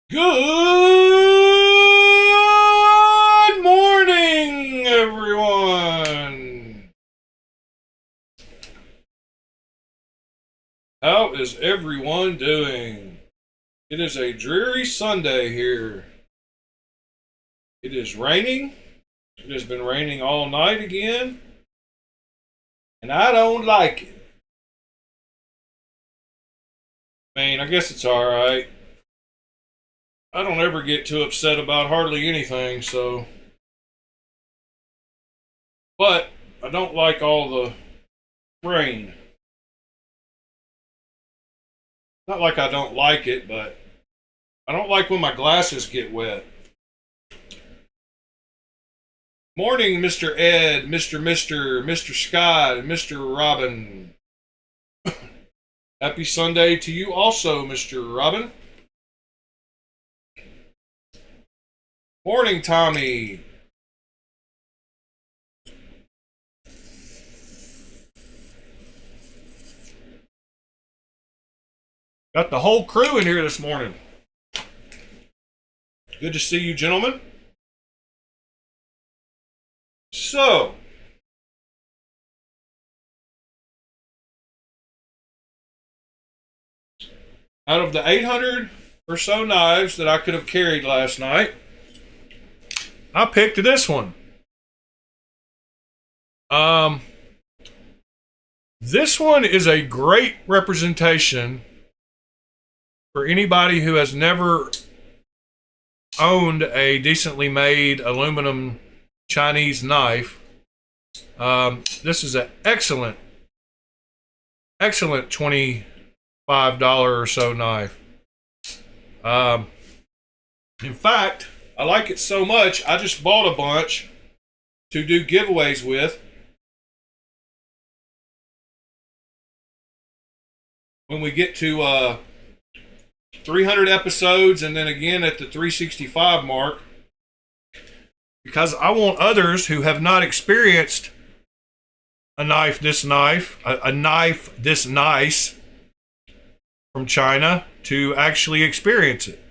Good morning, everyone. How is everyone doing? It is a dreary Sunday here. It is raining. It has been raining all night again, and I don't like it. I mean, I guess it's all right. I don't ever get too upset about hardly anything, so. But I don't like all the rain. Not like I don't like it, but I don't like when my glasses get wet. Morning, Mr. Ed, Mr. Scott, and Mr. Robin. Happy Sunday to you also, Mr. Robin. Morning, Tommy. Got the whole crew in here this morning. Good to see you, gentlemen. So, out of the 800 or so knives that I could have carried last night, I picked this one. This one is a great representation for anybody who has never owned a decently made aluminum Chinese knife. This is an excellent $25 or so knife. In fact, I like it so much, I just bought a bunch to do giveaways with. When we get to 300 episodes, and then again at the 365 mark, because I want others who have not experienced a knife this nice from China to actually experience it.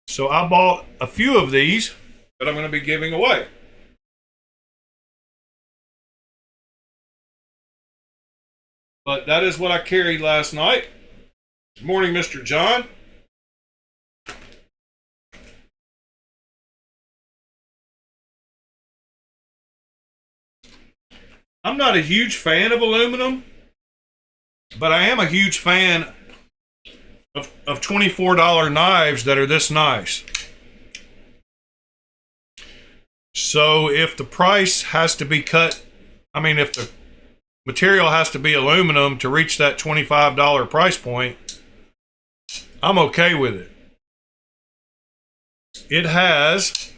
So I bought a few of these that I'm going to be giving away. But that is what I carried last night. Good morning, Mr. John. I'm not a huge fan of aluminum, but I am a huge fan of $24 knives that are this nice. So if the price has to be cut, if the material has to be aluminum to reach that $25 price point, I'm okay with it. It has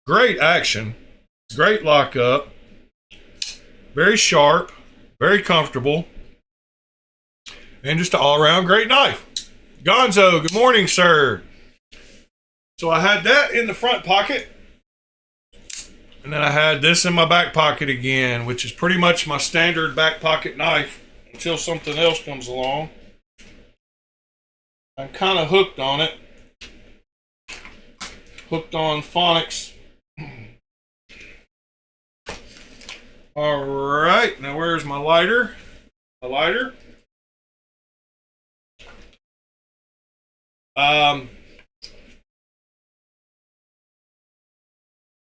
great action, great lockup, very sharp, very comfortable, and just an all-around great knife. Gonzo, good morning, sir. So I had that in the front pocket, and then I had this in my back pocket again, which is pretty much my standard back pocket knife until something else comes along. I'm kind of hooked on it. Hooked on phonics. All right, now where's my lighter? A lighter.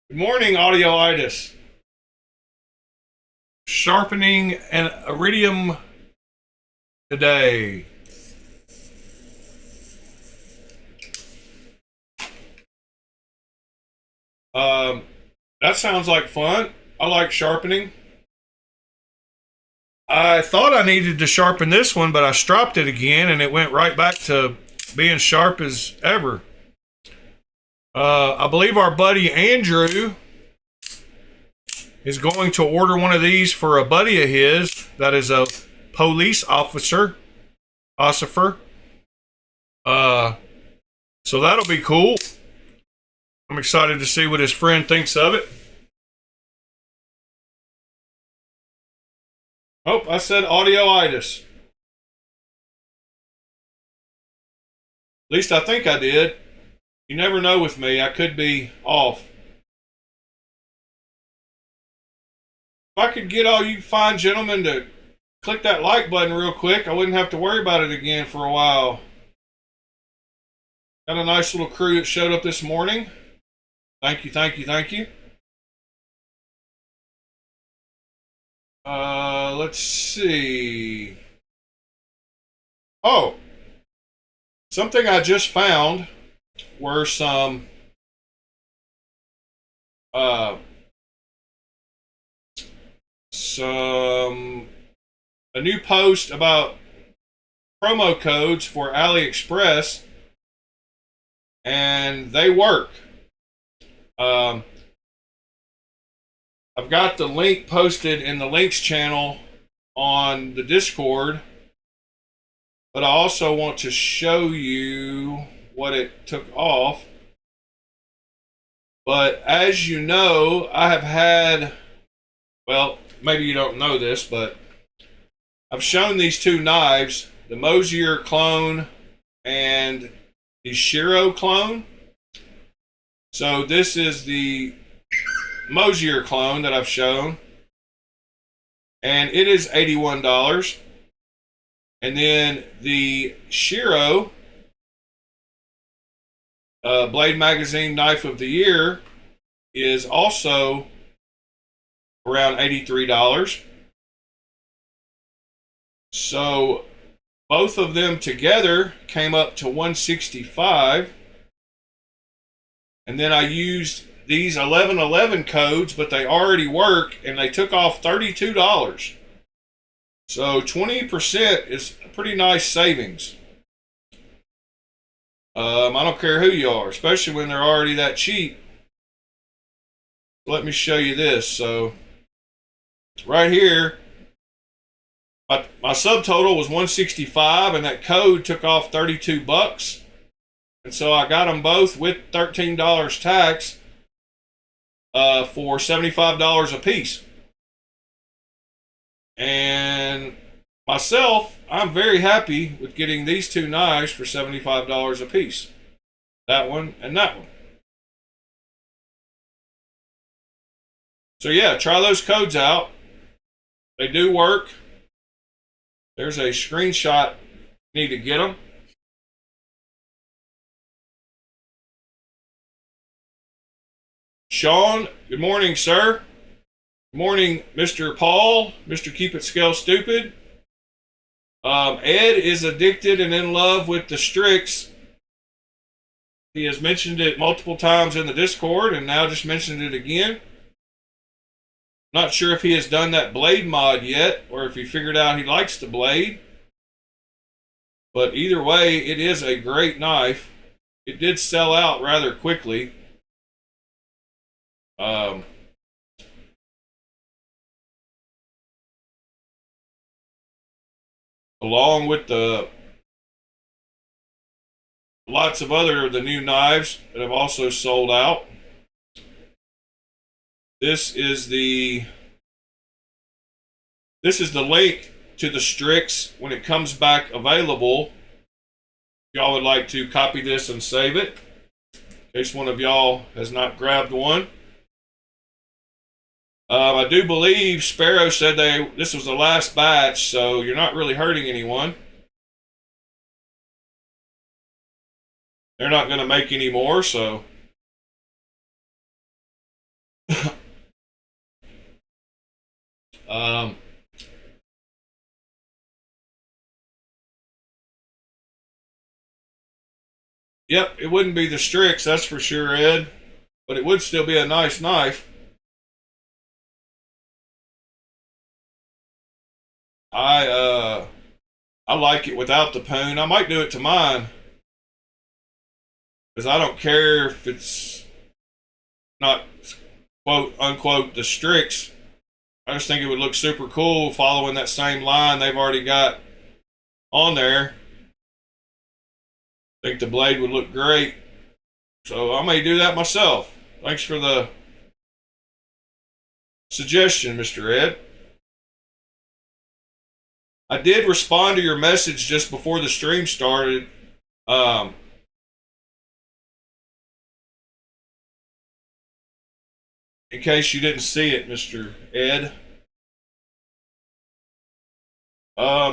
Good morning, Audiolitis. Sharpening an iridium today. That sounds like fun. I like sharpening. I thought I needed to sharpen this one, but I stropped it again and it went right back to being sharp as ever. I believe our buddy Andrew is going to order one of these for a buddy of his that is a police officer. So that'll be cool. I'm excited to see what his friend thinks of it. Oh, I said audioitis. least I think I did. You never know with me. I could be off. If I could get all you fine gentlemen to click that like button real quick, I wouldn't have to worry about it again for a while. Got a nice little crew that showed up this morning. Thank you, thank you, thank you. Let's see. Oh, something I just found were a new post about promo codes for AliExpress, and they work. I've got the link posted in the links channel on the Discord, but I also want to show you what it took off. But as you know, I have had, well, maybe you don't know this, but I've shown these two knives, the Mosier clone and the Shiro clone. So this is the Mosier clone that I've shown, and it is $81. And then the Shiro Blade Magazine Knife of the Year is also around $83. So both of them together came up to $165. And then I used these 1111 codes, but they already work, and they took off $32. So 20% is a pretty nice savings. I don't care who you are, especially when they're already that cheap. Let me show you this. So right here, my subtotal was $165, and that code took off $32. And so I got them both with $13 tax for $75 a piece. And myself, I'm very happy with getting these two knives for $75 a piece. That one and that one. So yeah, try those codes out. They do work. There's a screenshot. You need to get them. Sean, good morning, sir. Good morning, Mr. Paul, Mr. Keep It Scale Stupid. Ed is addicted and in love with the Strix. He has mentioned it multiple times in the Discord, and now just mentioned it again. Not sure if he has done that blade mod yet, or if he figured out he likes the blade. But either way, it is a great knife. It did sell out rather quickly. Along with the lots of other of the new knives that have also sold out. This is the link to the Strix when it comes back available. If y'all would like to copy this and save it, in case one of y'all has not grabbed one. I do believe Sparrow said this was the last batch, so you're not really hurting anyone. They're not going to make any more, so. Yep, it wouldn't be the Strix, that's for sure, Ed. But it would still be a nice knife. I like it without the poon. I might do it to mine, because I don't care if it's not quote unquote the Strix. I just think it would look super cool following that same line they've already got on there. I think the blade would look great, so I may do that myself. Thanks for the suggestion, Mr. Ed. I did respond to your message just before the stream started. in case you didn't see it, Mr. Ed.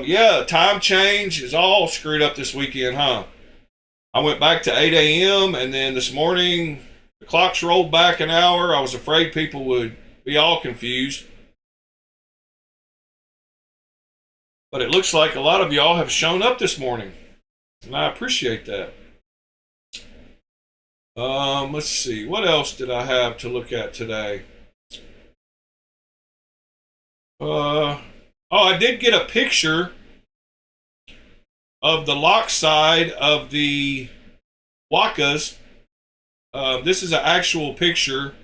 Yeah, time change is all screwed up this weekend, huh? I went back to 8 a.m. and then this morning the clocks rolled back an hour. I was afraid people would be all confused. But it looks like a lot of y'all have shown up this morning, and I appreciate that. Let's see. What else did I have to look at today? Oh, I did get a picture of the lock side of the wakas. This is an actual picture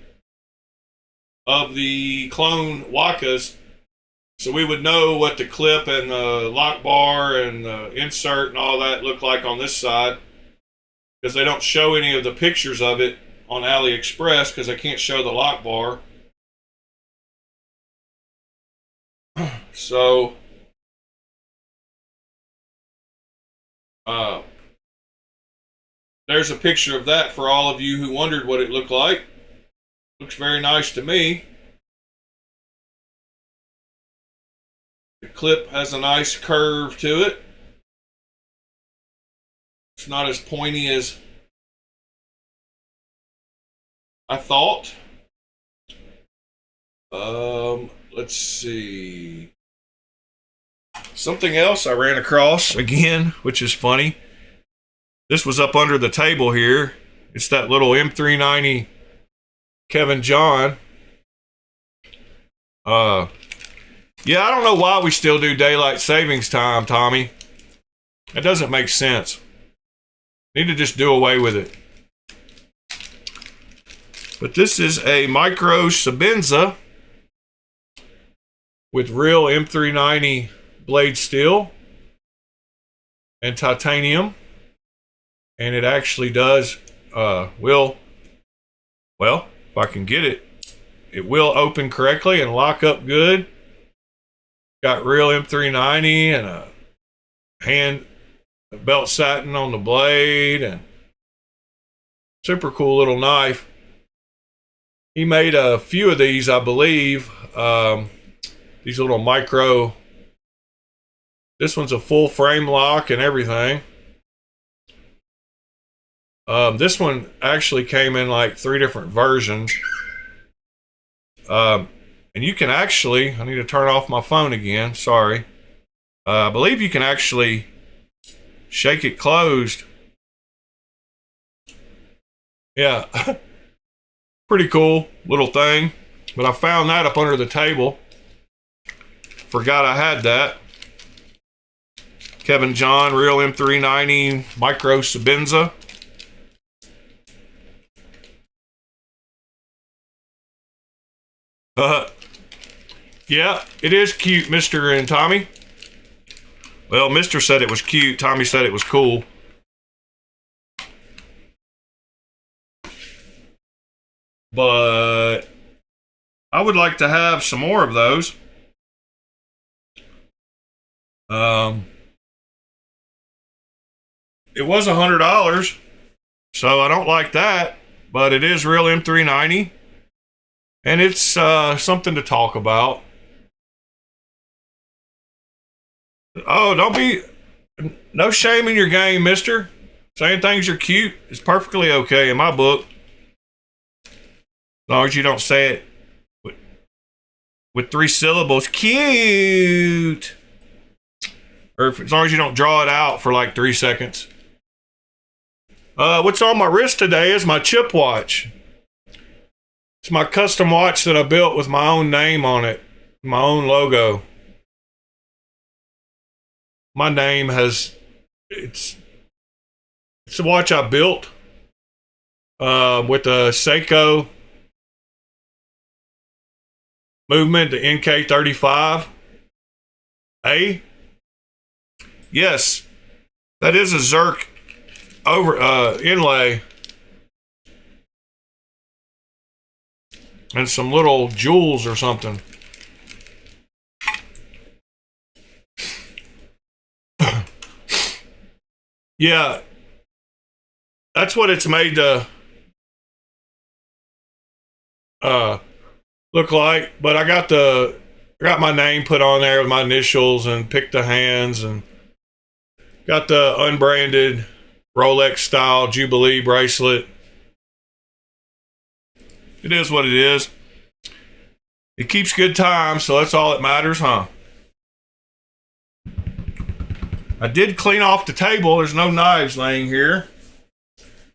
of the clone wakas, so we would know what the clip and the lock bar and the insert and all that look like on this side, because they don't show any of the pictures of it on AliExpress because they can't show the lock bar. So there's a picture of that for all of you who wondered what it looked like. Looks very nice to me. The clip has a nice curve to it. It's not as pointy as I thought. Let's see. Something else I ran across again, which is funny. This was up under the table here. It's that little M390 Kevin John. Yeah, I don't know why we still do daylight savings time, Tommy. That doesn't make sense. Need to just do away with it. But this is a micro Sabenza with real M390 blade steel and titanium, and it actually does well, if I can get it, it will open correctly and lock up good. Got real M390 and a belt satin on the blade, and super cool little knife. He made a few of these, I believe. These little micro. This one's a full frame lock and everything. This one actually came in like 3 different versions. And you can actually, I need to turn off my phone again, sorry. I believe you can actually shake it closed. Yeah, pretty cool little thing. But I found that up under the table. Forgot I had that. Kevin John, real M390 micro Sabenza. Yeah, it is cute, Mr. and Tommy. Well, Mr. said it was cute. Tommy said it was cool. But I would like to have some more of those. It was $100, so I don't like that, but it is real M390, and it's something to talk about. Oh, don't be, no shame in your game, mister. Saying things are cute is perfectly okay in my book, as long as you don't say it with 3 syllables, cute, or as long as you don't draw it out for like 3 seconds. What's on my wrist today is my chip watch. It's my custom watch that I built with my own name on it, my own logo. My name has, it's a watch I built with the Seiko movement, the NK35A. Yes, that is a Zerk over inlay and some little jewels or something. Yeah, that's what it's made to look like. But I got my name put on there with my initials and picked the hands and got the unbranded Rolex style Jubilee bracelet. It is what it is. It keeps good time, so that's all that matters, huh? I did clean off the table. There's no knives laying here.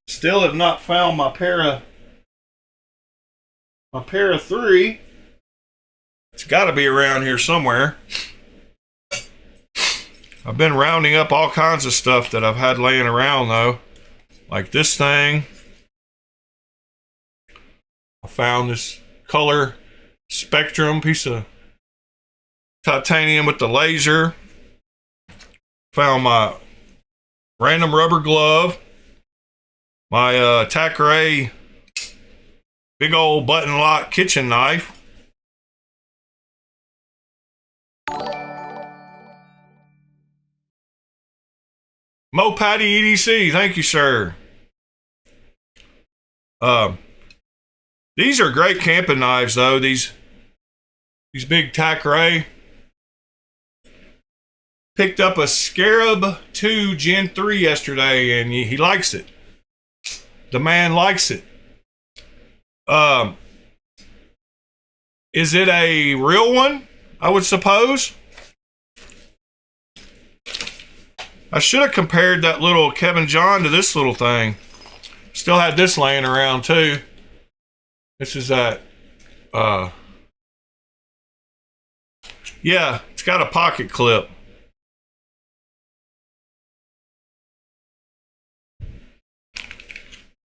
Still have not found my pair of three. It's got to be around here somewhere. I've been rounding up all kinds of stuff that I've had laying around, though. Like this thing. I found this color spectrum piece of titanium with the laser. Found my random rubber glove. My Thackeray big old button lock kitchen knife. Mo Patty EDC, thank you, sir. These are great camping knives, though. These big Thackeray. Picked up a Scarab 2 Gen 3 yesterday, and he likes it. The man likes it. Is it a real one? I would suppose. I should have compared that little Kevin John to this little thing. Still had this laying around too. This is that. Yeah, it's got a pocket clip.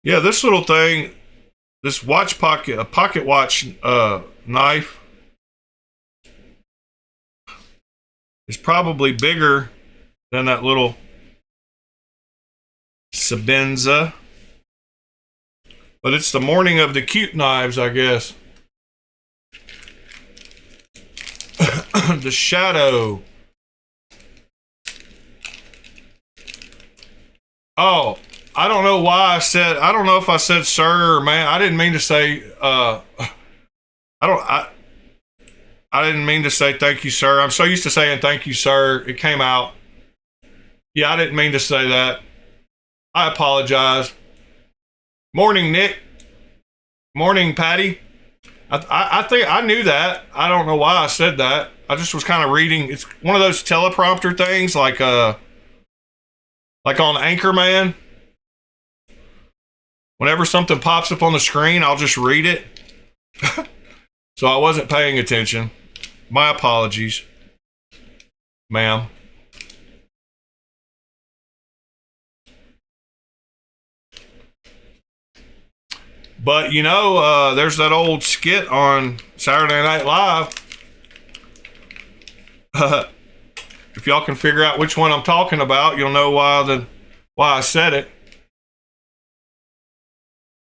Yeah, this little thing, this watch pocket, a pocket watch knife, is probably bigger than that little Sabenza. But it's the morning of the cute knives, I guess. The Shadow. Oh, I don't know why I don't know if I said sir or man. I didn't mean to say, I didn't mean to say thank you, sir. I'm so used to saying thank you, sir. It came out. Yeah, I didn't mean to say that. I apologize. Morning, Nick. Morning, Patty. I think I knew that. I don't know why I said that. I just was kind of reading. It's one of those teleprompter things like on Anchorman. Whenever something pops up on the screen, I'll just read it. So I wasn't paying attention. My apologies, ma'am. But, you know, there's that old skit on Saturday Night Live. If y'all can figure out which one I'm talking about, you'll know why I said it.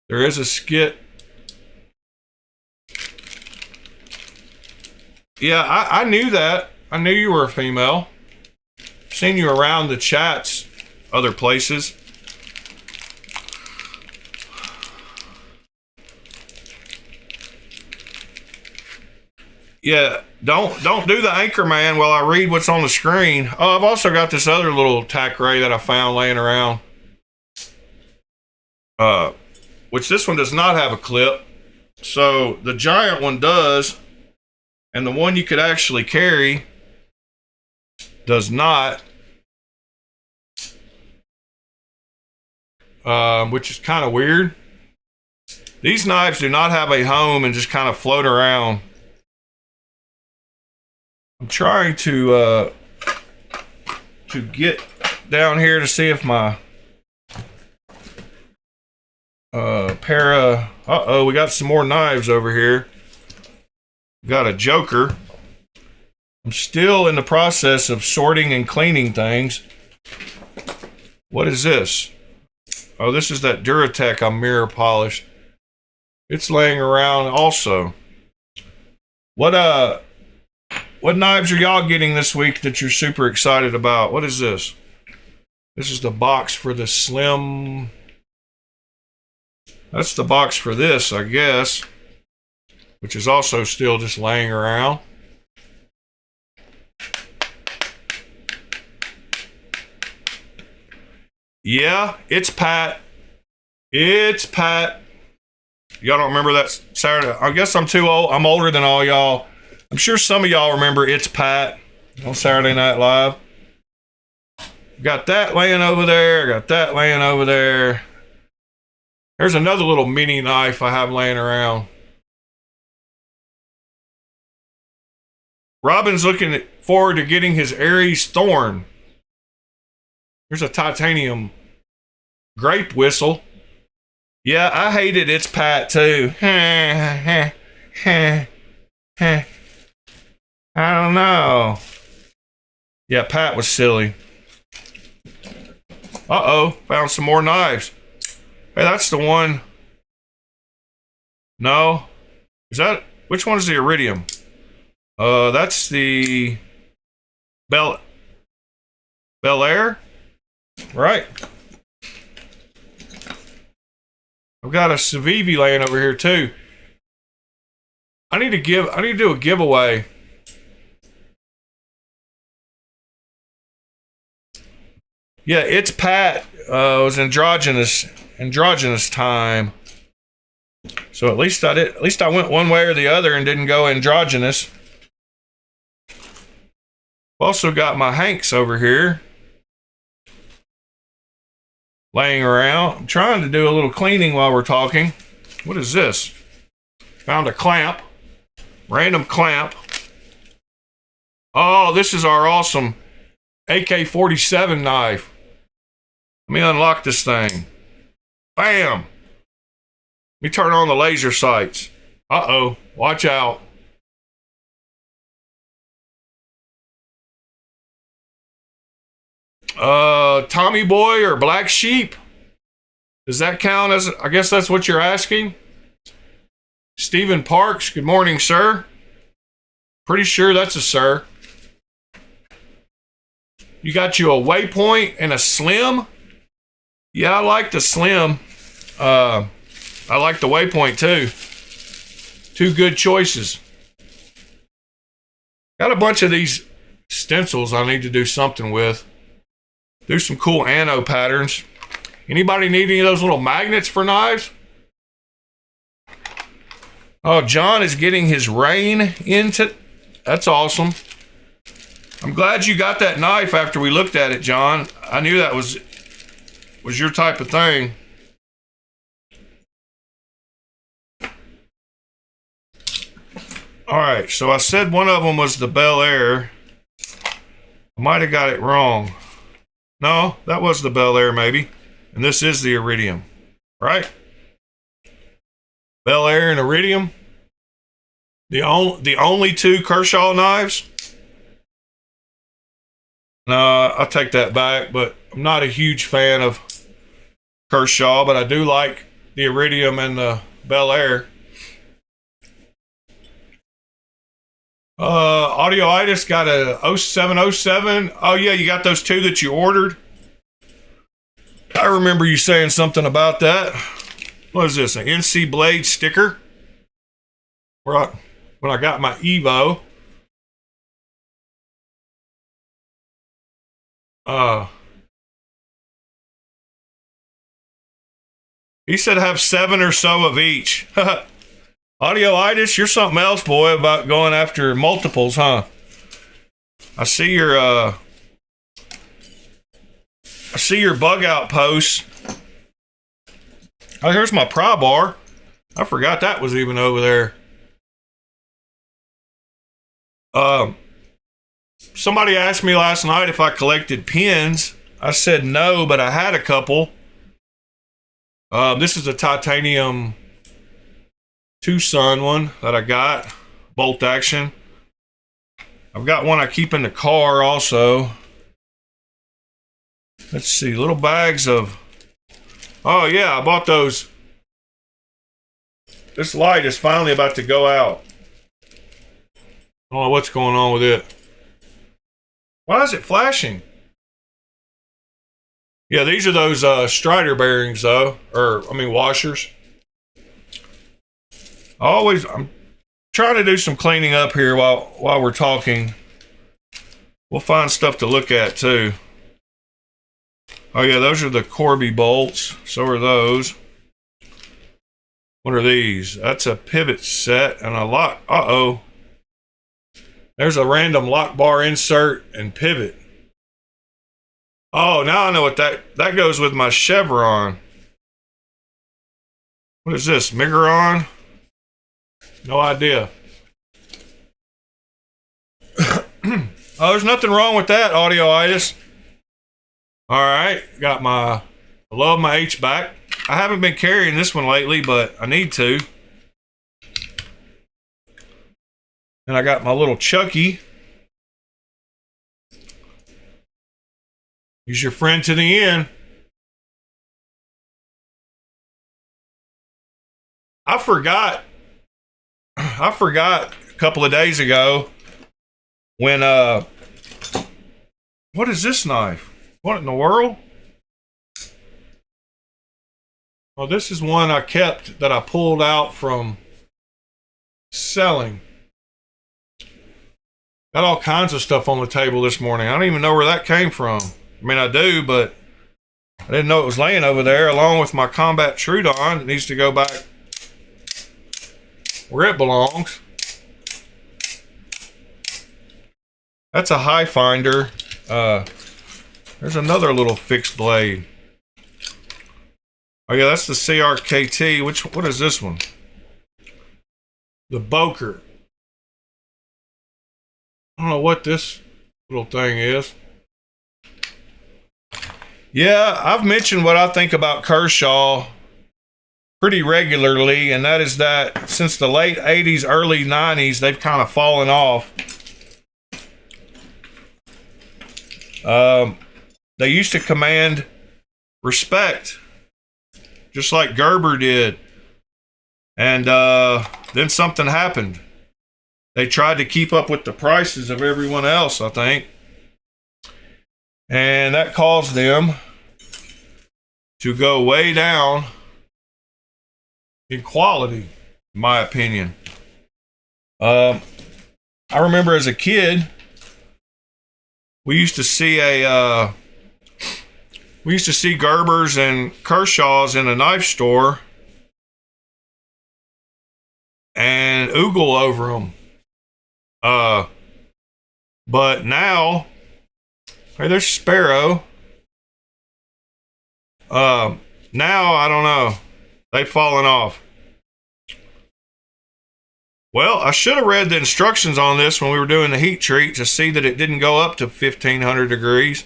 There is a skit. Yeah, I knew that. I knew you were a female. Seen you around the chats, other places. Yeah, don't do the Anchorman while I read what's on the screen. Oh, I've also got this other little Thackeray that I found laying around. Which this one does not have a clip. So the giant one does, and the one you could actually carry does not. Which is kind of weird. These knives do not have a home and just kind of float around. I'm trying to get down here to see if my we got some more knives over here. Got a Joker. I'm still in the process of sorting and cleaning things. What is this? Oh, this is that Duratec I mirror polished. It's laying around also. What knives are y'all getting this week that you're super excited about? What is this? This is the box for the Slim. That's the box for this, I guess. which is also still just laying around. Yeah, it's Pat. It's Pat. Y'all don't remember that Saturday? I guess I'm too old. I'm older than all y'all. I'm sure some of y'all remember It's Pat on Saturday Night Live. Got that laying over there. Got that laying over there. There's another little mini knife I have laying around. Robin's looking forward to getting his Aries Thorn. Here's a titanium grape whistle. Yeah, I hated It's Pat too. I don't know. Yeah, Pat was silly. Uh-oh, found some more knives. Hey, that's the one. No. Is that, which one is the iridium? That's the Bel Air? Right. I've got a Civivi laying over here too. I need to do a giveaway. Yeah, It's Pat. It was androgynous time. So at least I went one way or the other and didn't go androgynous. Also got my Hanks over here laying around. I'm trying to do a little cleaning while we're talking. What is this? Found a clamp. Random clamp. Oh, this is our awesome AK-47 knife. Let me unlock this thing. Bam! Let me turn on the laser sights. Uh-oh. Watch out. Tommy Boy or Black Sheep? Does that count as, I guess that's what you're asking? Stephen Parks, good morning, sir. Pretty sure that's a sir. You got you a Waypoint and a Slim? Yeah, I like the Slim. I like the Waypoint too. Two good choices. Got a bunch of these stencils I need to do something with. Do some cool anno patterns. Anybody need any of those little magnets for knives? Oh, John is getting his rain into. That's awesome. I'm glad you got that knife after we looked at it, John. I knew that was your type of thing. All right, so I said one of them was the Bel Air. I might have got it wrong. No, that was the Bel Air maybe. And this is the iridium, right? Bel Air and iridium. The only two Kershaw knives. No, I'll take that back, but I'm not a huge fan of Kershaw, but I do like the iridium and the Bel Air. Audioitis got a 0707. Oh yeah, you got those two that you ordered. I remember you saying something about that. What is this? An NC Blade sticker? When I got my Evo. He said have 7 or so of each. Audioitis, you're something else, boy, about going after multiples, huh? I see your bug out posts. Oh, here's my pry bar. I forgot that was even over there. Somebody asked me last night if I collected pins. I said no, but I had a couple. This is a titanium Tucson one that I got, bolt action. I've got one I keep in the car also. Let's see, little bags of. Oh yeah, I bought those. This light is finally about to go out. I don't know what's going on with it. Why is it flashing? Yeah, these are those Strider bearings though, washers. I'm trying to do some cleaning up here while we're talking. We'll find stuff to look at too. Oh yeah, those are the Corby bolts. So are those. What are these? That's a pivot set and a lock. Uh-oh. There's a random lock bar insert and pivot. Oh, now I know what that goes with my chevron. What is this? Migron? No idea. Oh, there's nothing wrong with that, audio-itis. All right, got I love my H-back. I haven't been carrying this one lately, but I need to. And I got my little Chucky. He's your friend to the end. I forgot a couple of days ago when what is this knife? What in the world? Well, this is one I kept that I pulled out from selling. Got all kinds of stuff on the table this morning. I don't even know where that came from. I mean, I do, but I didn't know it was laying over there along with my Combat Trudon. It needs to go back where it belongs. That's a high finder. There's another little fixed blade. Oh yeah, that's the CRKT. What is this one? The Boker. I don't know what this little thing is. Yeah, I've mentioned what I think about Kershaw pretty regularly, and that is that since the late 80s, early 90s, they've kind of fallen off. They used to command respect, just like Gerber did. And then something happened. They tried to keep up with the prices of everyone else, I think. And that caused them to go way down in quality, in my opinion. I remember as a kid, we used to see Gerbers and Kershaws in a knife store and oogle over them. But now, hey, there's Sparrow. Now I don't know. They've fallen off. Well, I should have read the instructions on this when we were doing the heat treat to see that it didn't go up to 1500 degrees.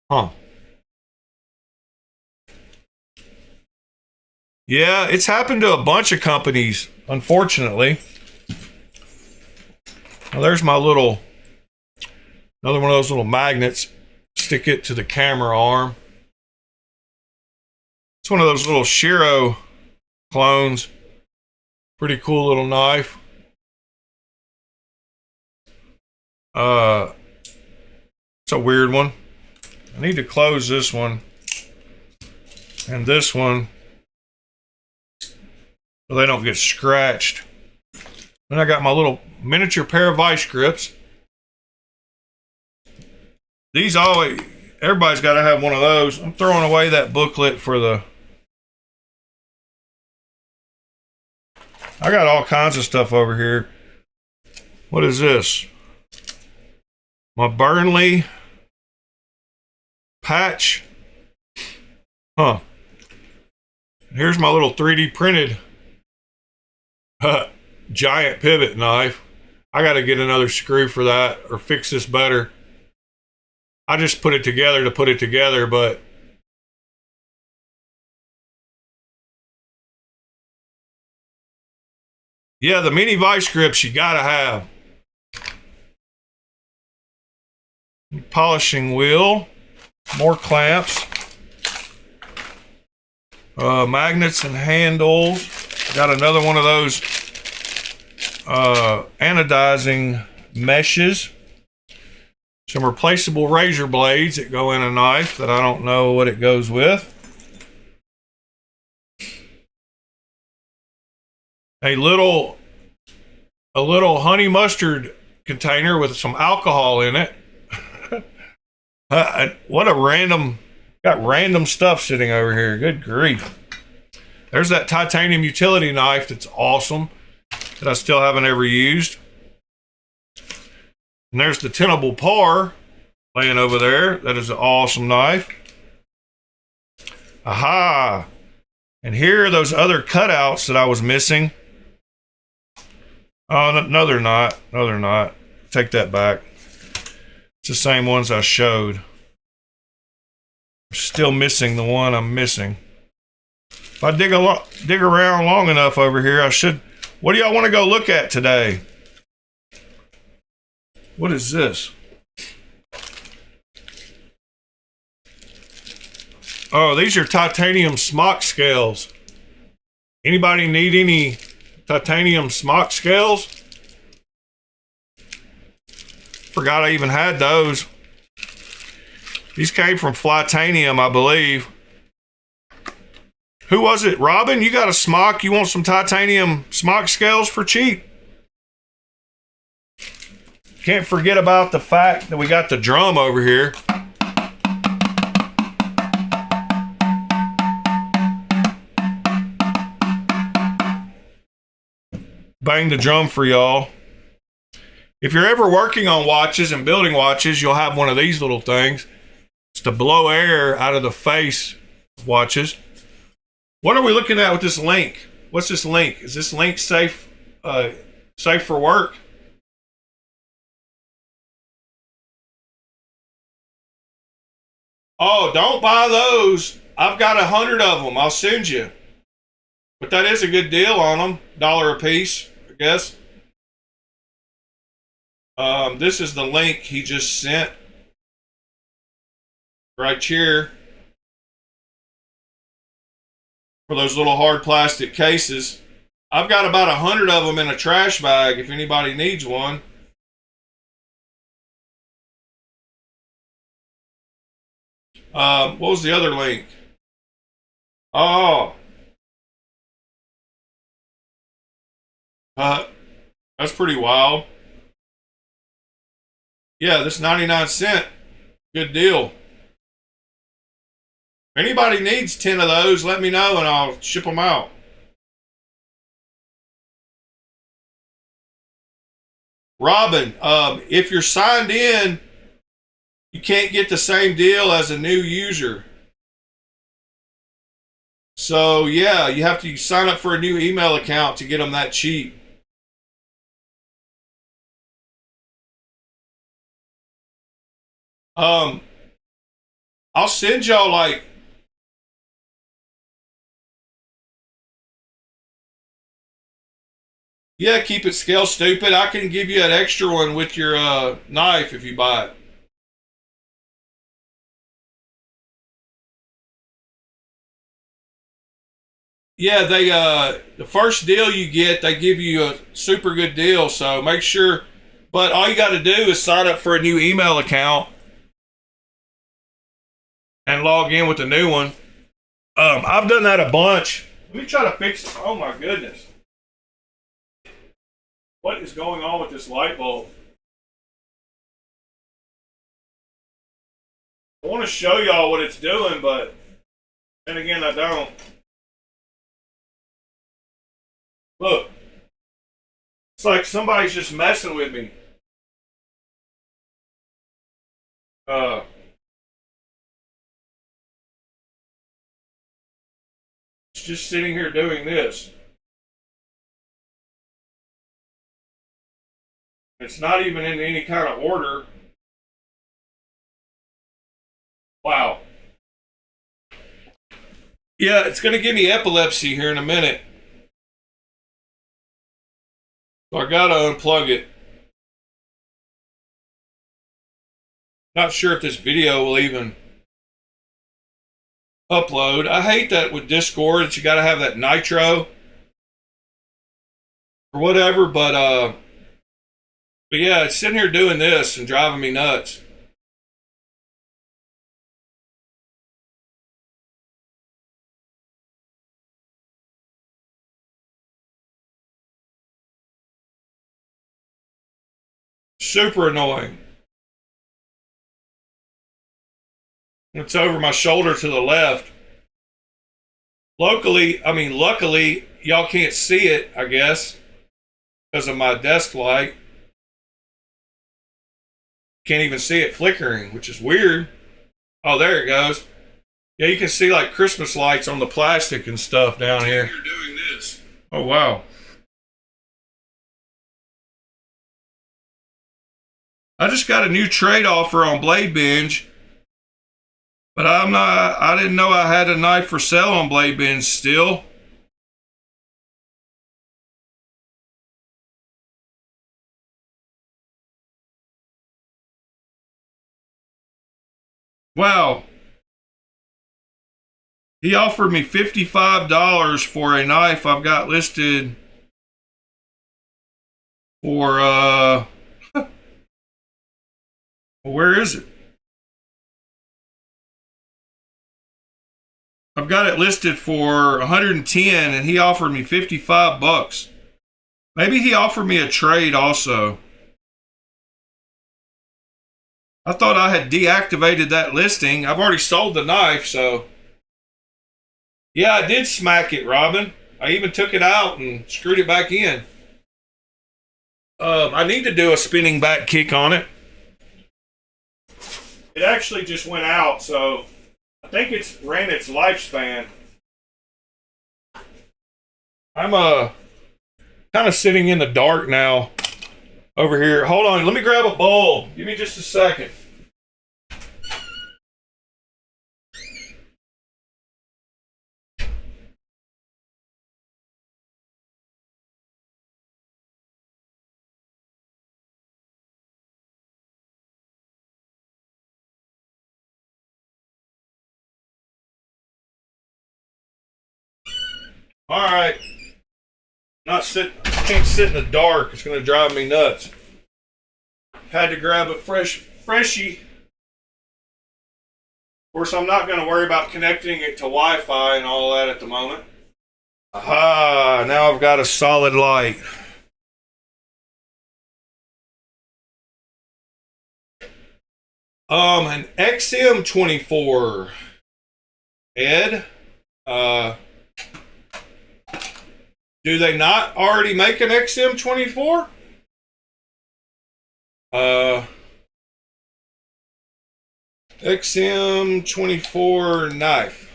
Huh. Yeah, it's happened to a bunch of companies, unfortunately. Well, there's my another one of those little magnets. Stick it to the camera arm. It's one of those little Shiro clones. Pretty cool little knife. It's a weird one. I need to close this one and this one so they don't get scratched. Then I got my little miniature pair of vice grips. These everybody's got to have one of those. I'm throwing away that booklet for I got all kinds of stuff over here. What is this? My Burnley patch. Huh. Here's my little 3D printed giant pivot knife. I got to get another screw for that or fix this better. I just put it together to put it together, but yeah, the mini vice grips you gotta have. Polishing wheel, more clamps, magnets and handles. Got another one of those anodizing meshes. Some replaceable razor blades that go in a knife that I don't know what it goes with. a little honey mustard container with some alcohol in it. What a got random stuff sitting over here. Good grief. There's that titanium utility knife that's awesome that I still haven't ever used. And there's the tenable par laying over there. That is an awesome knife. Aha! And here are those other cutouts that I was missing. Oh, no, they're not. No, they're not. Take that back. It's the same ones I showed. I'm still missing the one I'm missing. If I dig around long enough over here, I should. What do y'all want to go look at today? What is this? Oh, these are titanium smock scales. Anybody need any titanium smock scales? Forgot I even had those. These came from Flytanium, I believe. Who was it? Robin, you got a smock? You want some titanium smock scales for cheap? Can't forget about the fact that we got the drum over here. Bang the drum for y'all. If you're ever working on watches and building watches, you'll have one of these little things. It's to blow air out of the face of watches. What are we looking at with this link? What's this link? Is this link safe for work? Oh, don't buy those. I've got 100 of them. I'll send you. But that is a good deal on them. $1 a piece, I guess. This is the link he just sent. Right here. For those little hard plastic cases. I've got about 100 of them in a trash bag if anybody needs one. What was the other link? Oh. That's pretty wild. Yeah, this 99¢, good deal. If anybody needs 10 of those, let me know and I'll ship them out. Robin, if you're signed in, you can't get the same deal as a new user. So yeah, you have to sign up for a new email account to get them that cheap. I'll send y'all like yeah, keep it scale stupid. I can give you an extra one with your knife if you buy it. Yeah, they the first deal you get, they give you a super good deal. So make sure. But all you got to do is sign up for a new email account and log in with the new one. I've done that a bunch. Let me try to fix it. Oh my goodness. What is going on with this light bulb? I want to show y'all what it's doing, but then again, I don't. Look. It's like somebody's just messing with me. It's just sitting here doing this. It's not even in any kind of order. Wow. Yeah, it's going to give me epilepsy here in a minute. So I got to unplug it. Not sure if this video will even upload. I hate that with Discord that you got to have that nitro or whatever, but yeah, it's sitting here doing this and driving me nuts. Super annoying. It's over my shoulder to the left. Luckily, y'all can't see it, I guess, because of my desk light. Can't even see it flickering, which is weird. Oh, there it goes. Yeah, you can see like Christmas lights on the plastic and stuff down here. You're doing this. Oh, wow. I just got a new trade offer on Blade Binge, but I didn't know I had a knife for sale on Blade Binge still. Wow. He offered me $55 for a knife I've got listed for, where is it? I've got it listed for 110 and he offered me 55 bucks. Maybe he offered me a trade also. I thought I had deactivated that listing. I've already sold the knife, so. Yeah, I did smack it, Robin. I even took it out and screwed it back in. I need to do a spinning back kick on it. It actually just went out, so I think it's ran its lifespan. I'm kind of sitting in the dark now over here. Hold on, let me grab a bowl. Give me just a second. All right. Can't sit in the dark. It's going to drive me nuts. Had to grab a freshie. Of course, I'm not going to worry about connecting it to Wi-Fi and all that at the moment. Aha, now I've got a solid light. An XM24. Ed, do they not already make an XM24? XM24 knife.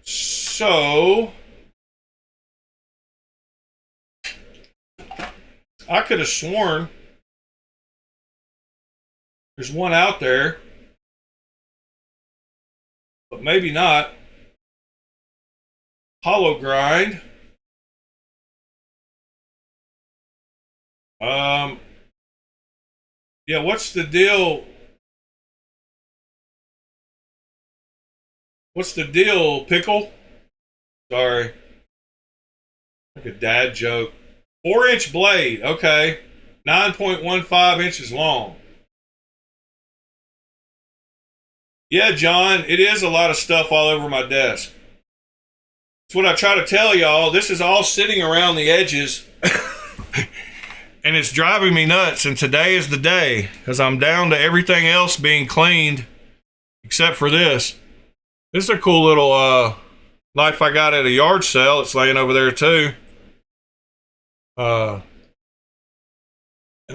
So, I could have sworn there's one out there, but maybe not. Hollow grind. Yeah, what's the deal? What's the deal, Pickle? Sorry. Like a dad joke. 4-inch blade, okay. 9.15 inches long. Yeah, John, it is a lot of stuff all over my desk. That's what I try to tell y'all. This is all sitting around the edges. And it's driving me nuts. And today is the day, because I'm down to everything else being cleaned except for this. This is a cool little knife I got at a yard sale. It's laying over there too. An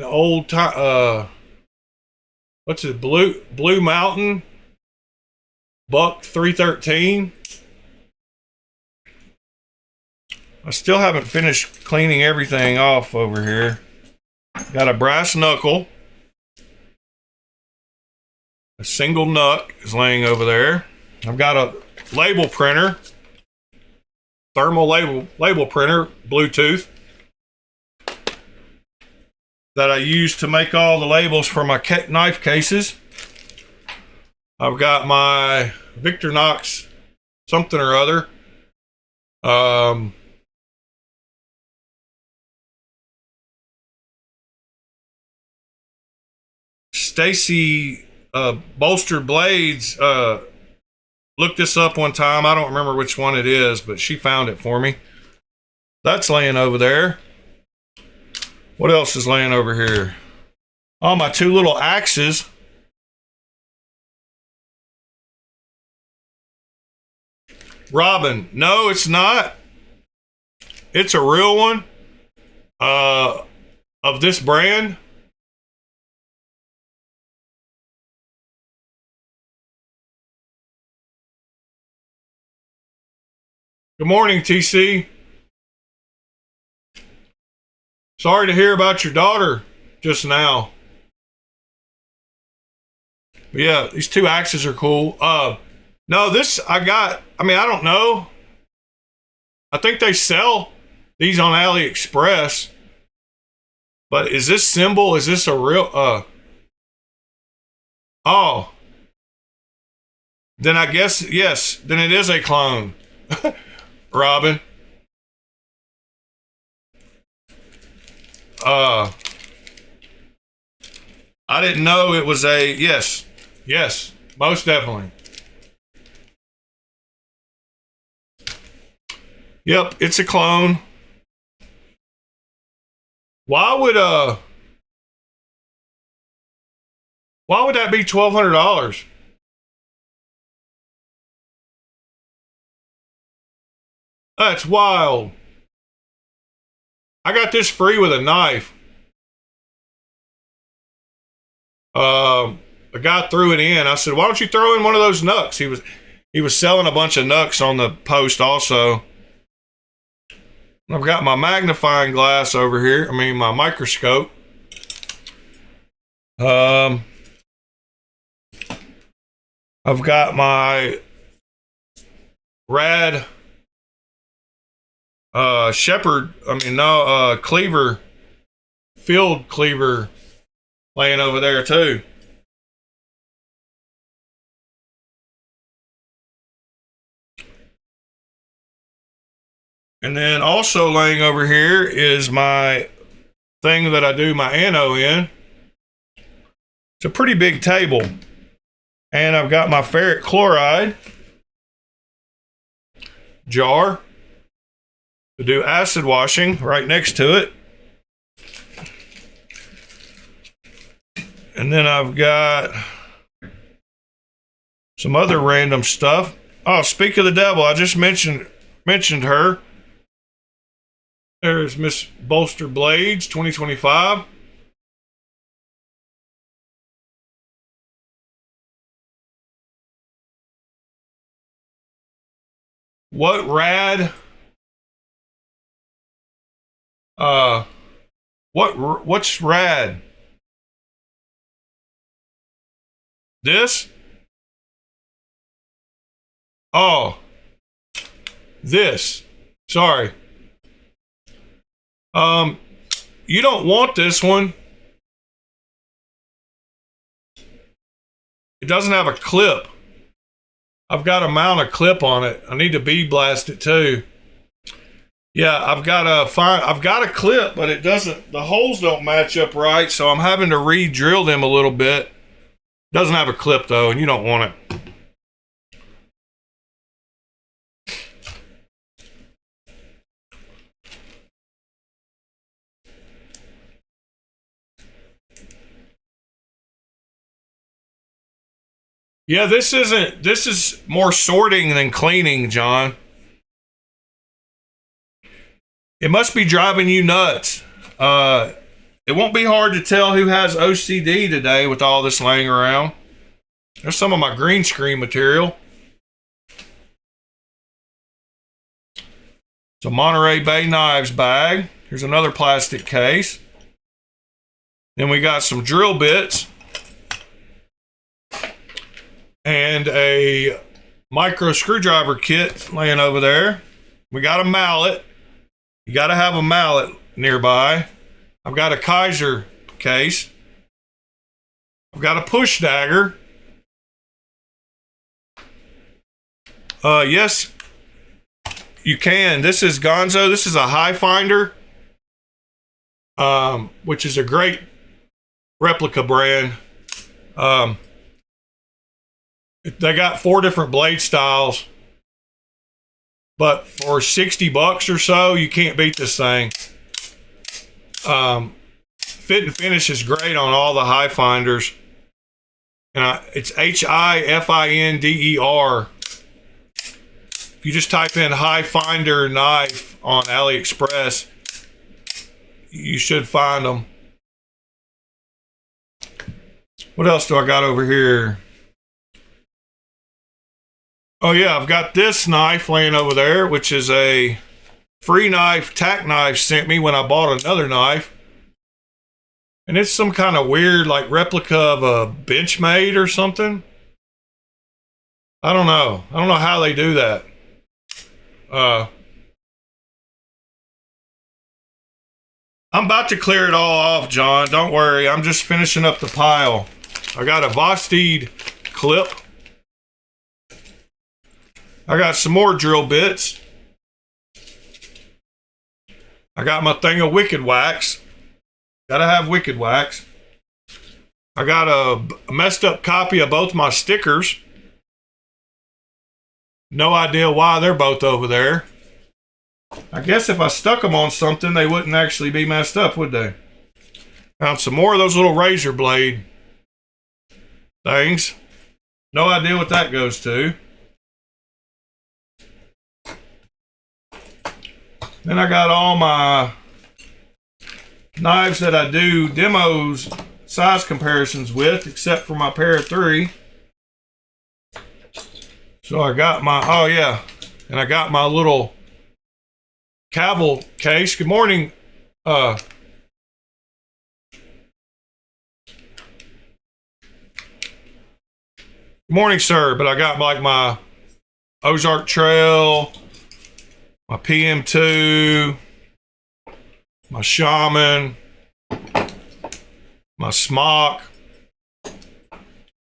old time, what's it? Blue Mountain Buck 313. I still haven't finished cleaning everything off over here. Got a brass knuckle. A single nut is laying over there. I've got a label printer. Thermal label printer, Bluetooth, that I use to make all the labels for my knife cases. I've got my Victorinox something or other. Stacy bolster blades looked this up one time. I don't remember which one it is, but she found it for me. That's laying over there. What else is laying over here? Oh, my 2 little axes. Robin, no, it's not. It's a real one. Of this brand. Good morning, TC. Sorry to hear about your daughter just now. But yeah, these 2 axes are cool. No, this I got. I mean, I don't know. I think they sell these on AliExpress. But is this symbol? Is this a real? Oh. Then I guess yes. Then it is a clone. Robin. I didn't know it was a yes. Yes, most definitely. Yep, it's a clone. Why would that be $1,200? That's wild. I got this free with a knife. A guy threw it in. I said, "Why don't you throw in one of those knucks?" He was selling a bunch of knucks on the post also. I've got my magnifying glass over here. I mean, my microscope. I've got my rad cleaver, field cleaver laying over there too. And then also laying over here is my thing that I do my anno in. It's a pretty big table. And I've got my ferric chloride jar to do acid washing right next to it. And then I've got some other random stuff. Oh, speak of the devil, I just mentioned her. There's Miss Bolster Blades 2025. What rad? What's rad? This? Oh, this. Sorry. You don't want this one. It doesn't have a clip. I've got to mount a clip on it. I need to bead blast it too. Yeah, I've got a clip, but it doesn't, the holes don't match up right, so I'm having to re-drill them a little bit. Doesn't have a clip though, and you don't want it. Yeah, this is more sorting than cleaning, John. It must be driving you nuts. It won't be hard to tell who has OCD today with all this laying around. There's some of my green screen material. It's a Monterey Bay Knives bag. Here's another plastic case. Then we got some drill bits. And a micro screwdriver kit laying over there. We got a mallet. You got to have a mallet nearby. I've got a Kaiser case. I've got a push dagger. Yes, you can. This is Gonzo. This is a High Finder, which is a great replica brand. They got 4 different blade styles, but for 60 bucks or so, you can't beat this thing. Fit and finish is great on all the high finders. And it's HIFINDER. If you just type in high finder knife on AliExpress, you should find them. What else do I got over here? Oh yeah, I've got this knife laying over there, which is a free knife Tack Knife sent me when I bought another knife. And it's some kind of weird, like, replica of a Benchmade or something. I don't know. I don't know how they do that. I'm about to clear it all off, John. Don't worry. I'm just finishing up the pile. I got a Vosteed clip. I got some more drill bits. I got my thing of Wicked Wax. Gotta have Wicked Wax. I got a messed up copy of both my stickers. No idea why they're both over there. I guess if I stuck them on something, they wouldn't actually be messed up, would they? Found some more of those little razor blade things. No idea what that goes to. Then I got all my knives that I do demos, size comparisons with, except for my pair of 3. So I got my, oh yeah, and I got my little Cavill case. Good morning. Good morning, sir. But I got like my Ozark Trail, my PM2, my Shaman, my Smock,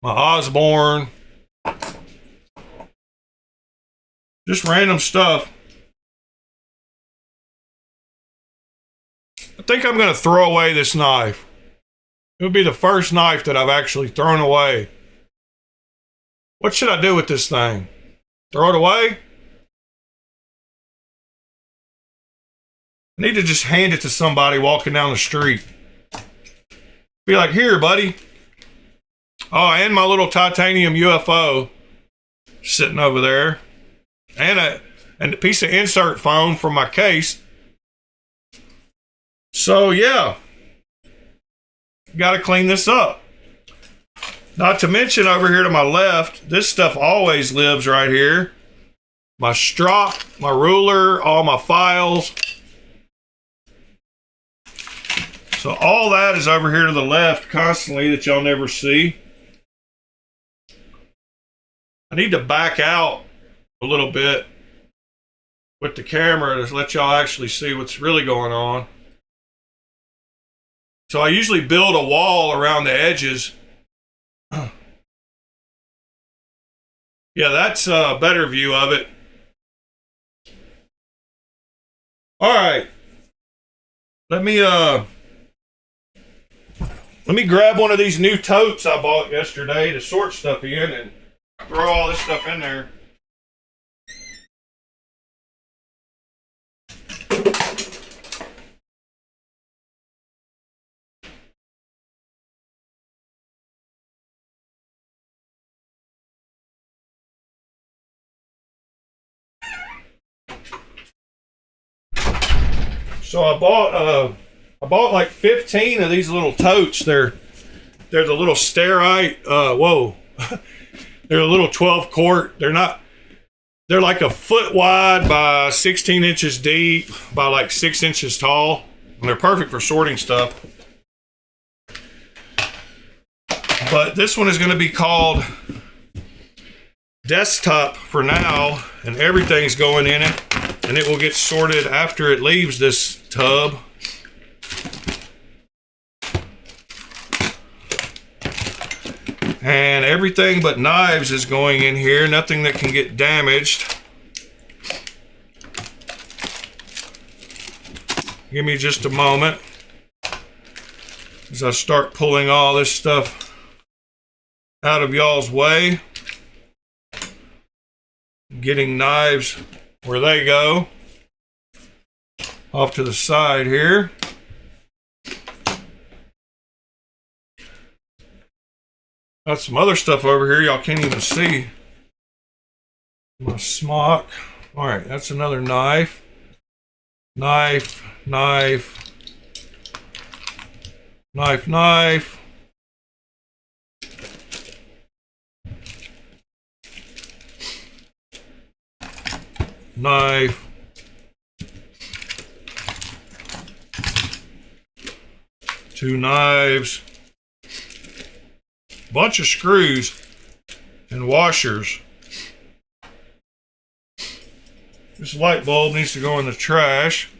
my Osborne, just random stuff. I think I'm going to throw away this knife. It would be the first knife that I've actually thrown away. What should I do with this thing? Throw it away? I need to just hand it to somebody walking down the street. Be like, here, buddy. Oh, and my little titanium UFO sitting over there. And a piece of insert foam from my case. So, yeah. Got to clean this up. Not to mention over here to my left, this stuff always lives right here. My strop, my ruler, all my files. So all that is over here to the left constantly that y'all never see. I need to back out a little bit with the camera to let y'all actually see what's really going on. So I usually build a wall around the edges. Yeah, that's a better view of it. All right. Let me grab one of these new totes I bought yesterday to sort stuff in and throw all this stuff in there. So I bought like 15 of these little totes. They're the little Starite. Whoa, they're a little 12 quart. They're like a foot wide by 16 inches deep by like 6 inches tall. And they're perfect for sorting stuff. But this one is going to be called Desktop for now, and everything's going in it. And it will get sorted after it leaves this tub. And everything but knives is going in here. Nothing that can get damaged. Give me just a moment as I start pulling all this stuff out of y'all's way. getting knives where they go. Off to the side here. Got some other stuff over here y'all can't even see. My smock. All right, that's another knife. Knife, knife, knife, knife. Knife. Two knives. Bunch of screws and washers. This light bulb needs to go in the trash.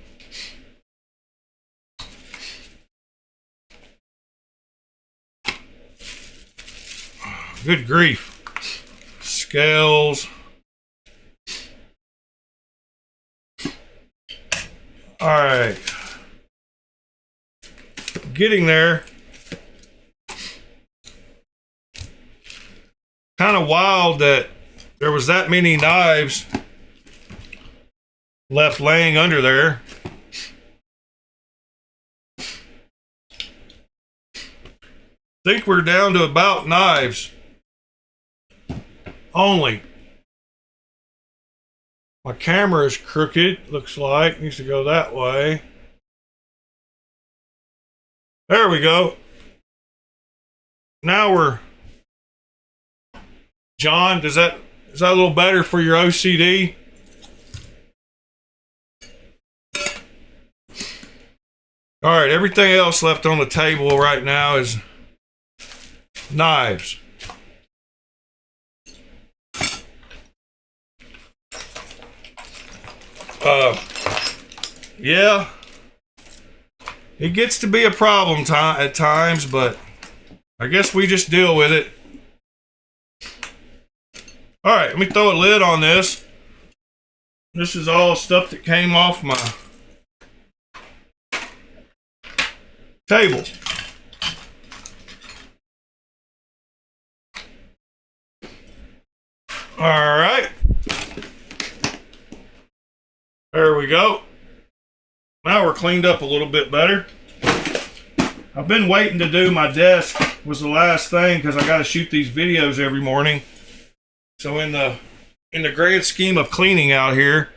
Good grief. Scales. All right. Getting there. Kind of wild that there was that many knives left laying under there. Think we're down to about knives only. My camera is crooked, looks like. Needs to go that way. There we go. Now we're... John, is that a little better for your OCD? All right, everything else left on the table right now is knives. Yeah, it gets to be a problem at times, but I guess we just deal with it. All right, let me throw a lid on this. This is all stuff that came off my table. All right. There we go. Now we're cleaned up a little bit better. I've been waiting to do my desk was the last thing because I got to shoot these videos every morning. So in the grand scheme of cleaning out here,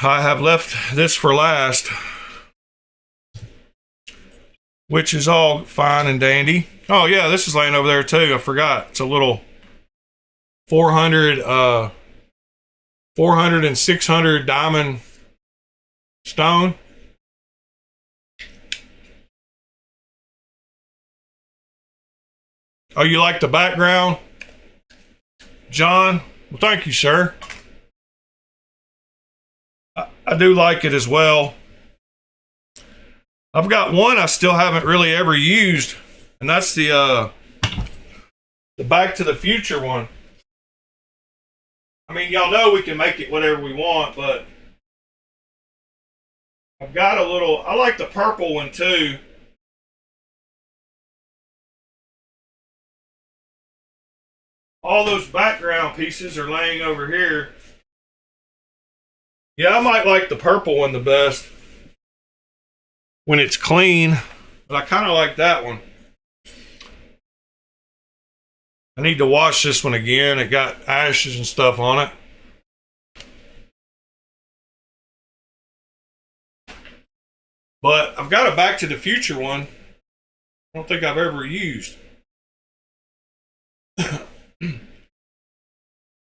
I have left this for last, which is all fine and dandy. Oh yeah, this is laying over there too. I forgot. It's a little 400 and 600 diamond stone. Oh, you like the background, John? Well, thank you, sir. I do like it as well. I've got one I still haven't really ever used, and that's the Back to the Future one. I mean, y'all know we can make it whatever we want, but I've got a little, I like the purple one too. All those background pieces are laying over here. Yeah, I might like the purple one the best when it's clean, but I kind of like that one. I need to wash this one again. It got ashes and stuff on it. But I've got a Back to the Future one. I don't think I've ever used.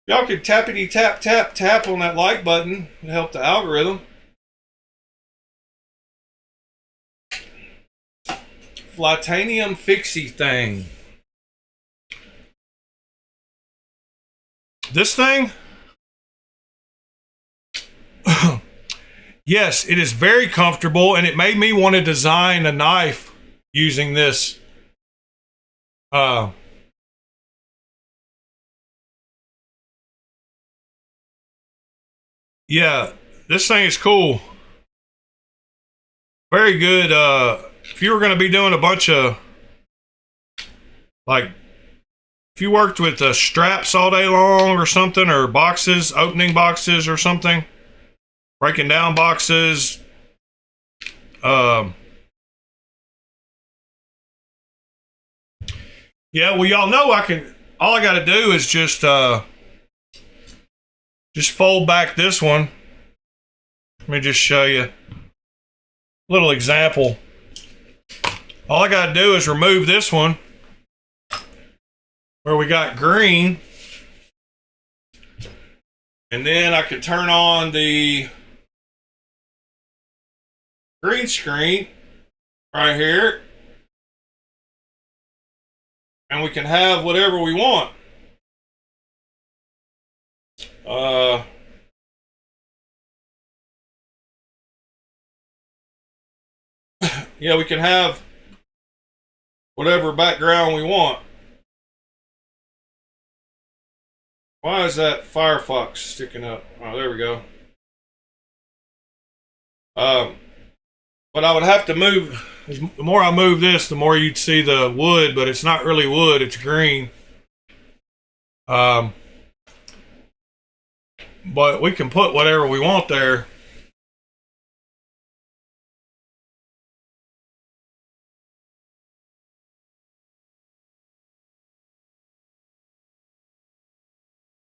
Y'all can tappity tap tap tap on that like button to help the algorithm. Flitanium fixie thing. This thing? Yes, it is very comfortable, and it made me want to design a knife using this. Yeah, this thing is cool. Very good. If you were going to be doing a bunch of like if you worked with straps all day long or something, or boxes, opening boxes or something, breaking down boxes, yeah, well, y'all know all I got to do is just fold back this one. Let me just show you a little example. All I got to do is remove this one where we got green, and then I can turn on the green screen right here, and we can have whatever we want. Yeah, we can have whatever background we want. Why is that Firefox sticking up? Oh, there we go. But I would have to move. The more I move this, the more you'd see the wood, but it's not really wood, it's green. But we can put whatever we want there.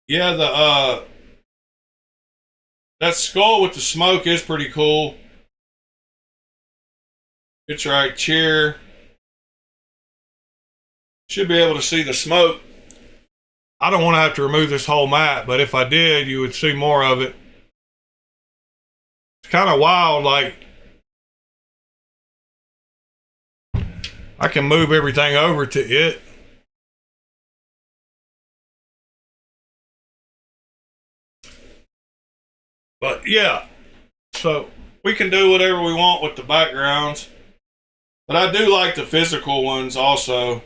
Yeah, that skull with the smoke is pretty cool. It's right here. Should be able to see the smoke. I don't want to have to remove this whole mat, but if I did, you would see more of it. It's kind of wild, like I can move everything over to it. But yeah, so we can do whatever we want with the backgrounds. But I do like the physical ones also,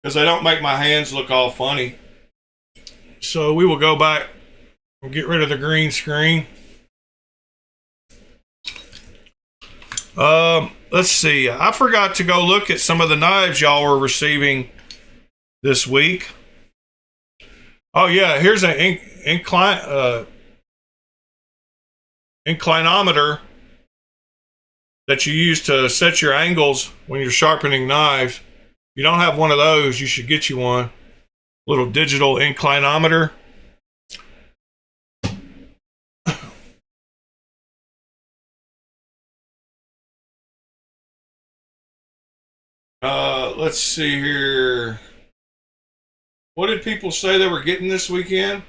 because they don't make my hands look all funny. So we will go back and get rid of the green screen. Let's see. I forgot to go look at some of the knives y'all were receiving this week. Oh yeah, here's an inclinometer that you use to set your angles when you're sharpening knives. If you don't have one of those, you should get you one. Little digital inclinometer. Let's see here. What did people say they were getting this weekend?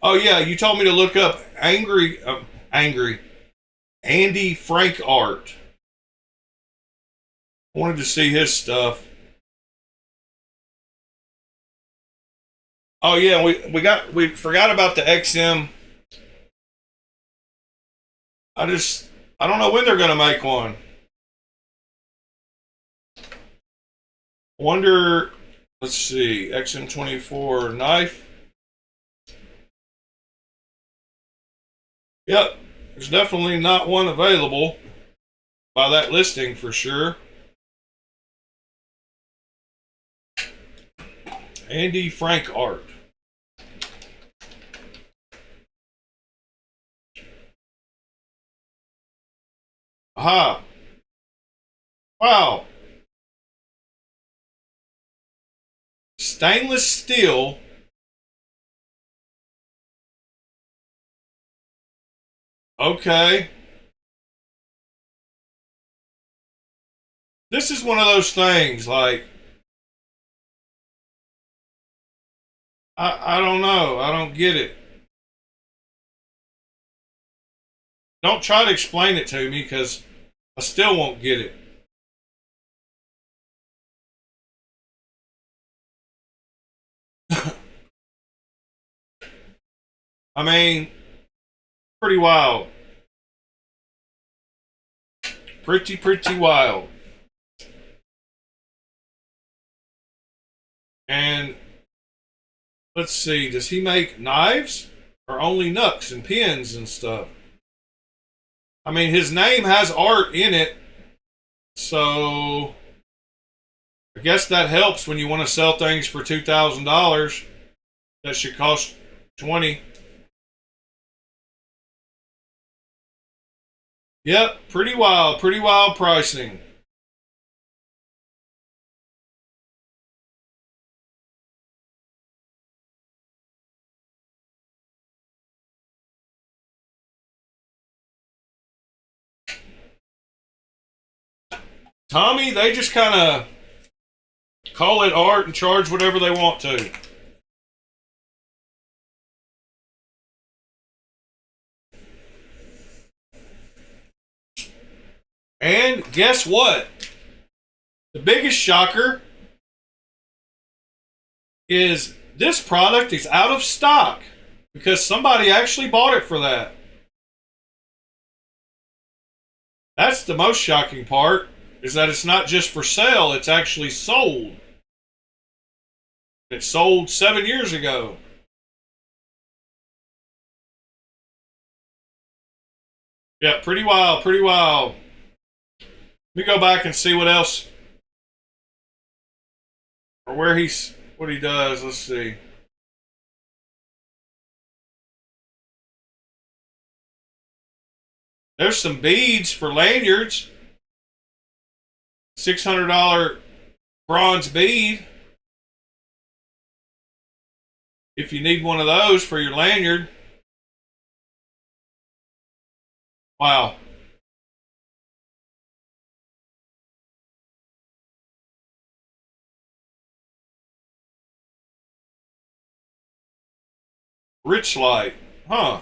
Oh yeah, you told me to look up Andy Frank art. I wanted to see his stuff. Oh yeah, we forgot about the XM. I don't know when they're gonna make one. Wonder, let's see, XM24 knife. Yep, there's definitely not one available by that listing for sure. Andy Frank art. Aha. Wow. Stainless steel. Okay. This is one of those things, like, I don't know. I don't get it. Don't try to explain it to me, because I still won't get it. I mean, pretty wild. Pretty wild. And let's see, does he make knives or only knucks and pins and stuff? I mean, his name has art in it, so I guess that helps when you want to sell things for $2,000 that should cost $20,000. Yep, pretty wild pricing. Tommy, they just kind of call it art and charge whatever they want to. And guess what? The biggest shocker is this product is out of stock because somebody actually bought it for that. That's the most shocking part, is that it's not just for sale, it's actually sold. It sold 7 years ago. Yeah, pretty wild. Let me go back and see what else, or what he does. Let's see. There's some beads for lanyards. $600 bronze bead. If you need one of those for your lanyard. Wow. Rich light. Huh.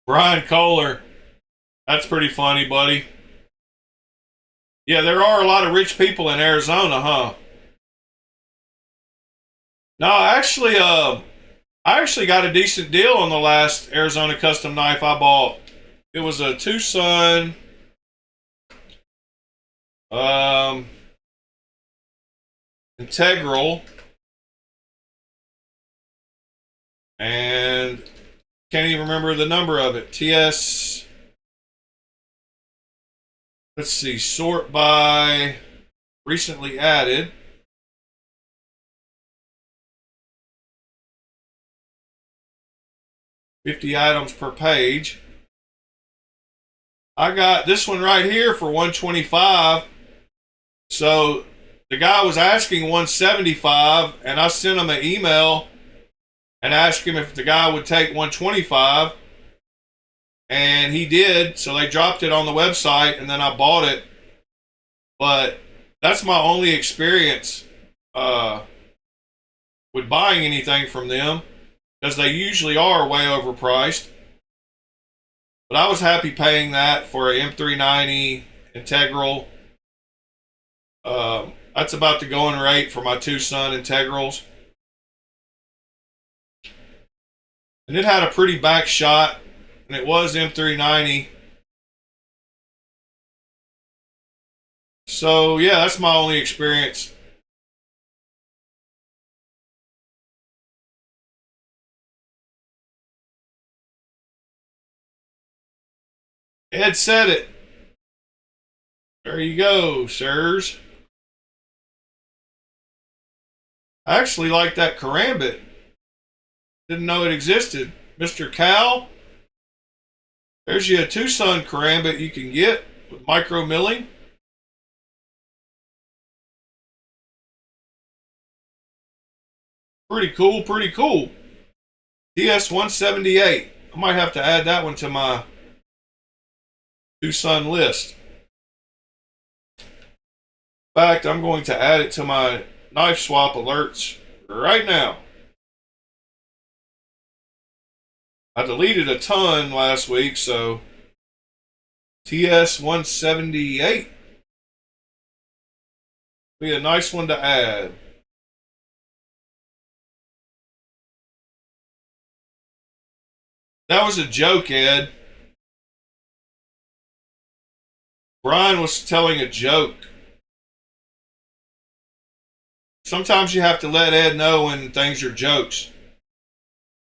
Brian Kohler. That's pretty funny, buddy. Yeah, there are a lot of rich people in Arizona, huh? No, I actually got a decent deal on the last Arizona custom knife I bought. It was a Tucson integral, and can't even remember the number of it. TS, let's see, sort by recently added. $50 items per page. I got this one right here for $125. So the guy was asking $175, and I sent him an email and asked him if the guy would take $125, and he did. So they dropped it on the website, and then I bought it. But that's my only experience with buying anything from them, because they usually are way overpriced. But I was happy paying that for a M390 integral. That's about the going rate for my Tucson integrals. And it had a pretty back shot, and it was M390. So yeah, that's my only experience. Ed said it. There you go, sirs. I actually like that karambit. Didn't know it existed. Mr. Cal, there's you a Tucson karambit you can get with micro milling. Pretty cool. DS-178. I might have to add that one to my Tucson list. In fact, I'm going to add it to my knife swap alerts right now. I deleted a ton last week, so TS-178 be a nice one to add. That was a joke, Ed. Brian was telling a joke. Sometimes you have to let Ed know when things are jokes.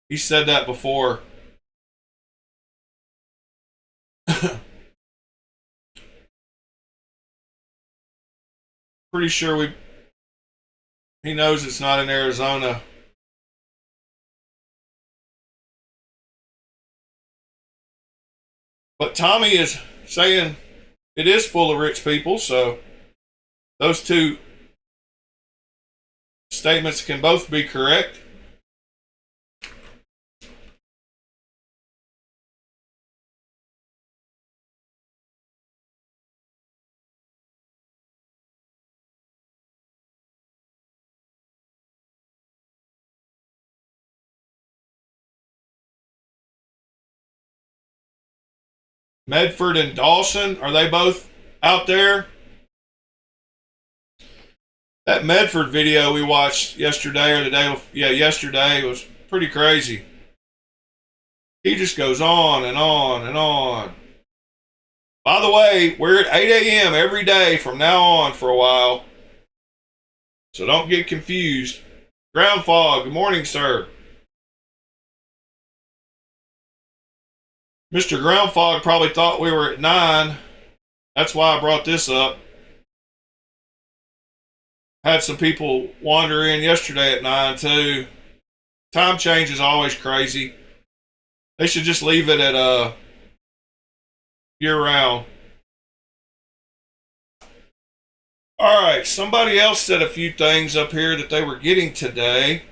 He said that before. pretty sure he knows it's not in Arizona. But Tommy is saying it is full of rich people, so those two statements can both be correct. Medford and Dawson, are they both out there? That Medford video we watched yesterday or the day, yesterday was pretty crazy. He just goes on and on and on. By the way, we're at 8 a.m. every day from now on for a while. So don't get confused. Ground fog, good morning, sir. Mr. Ground Fog probably thought we were at 9. That's why I brought this up. Had some people wander in yesterday at 9 too. Time change is always crazy. They should just leave it at year round. All right, somebody else said a few things up here that they were getting today.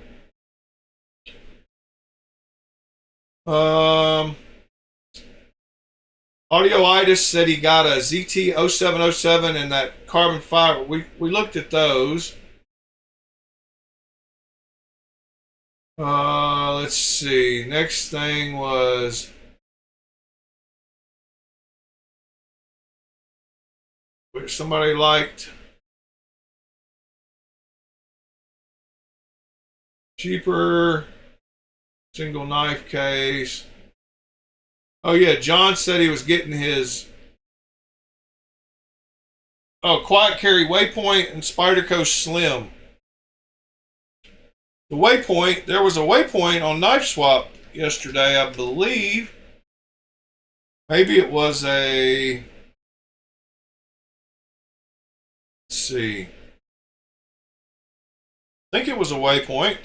Audioitis said he got a ZT 0707 and that carbon fiber. We looked at those. Let's see. Next thing was somebody liked cheaper single knife case. Oh yeah, John said he was getting his quiet carry Waypoint and Spyderco Slim. The Waypoint, there was a Waypoint on Knife Swap yesterday, I believe. Maybe it was a, let's see. I think it was a Waypoint.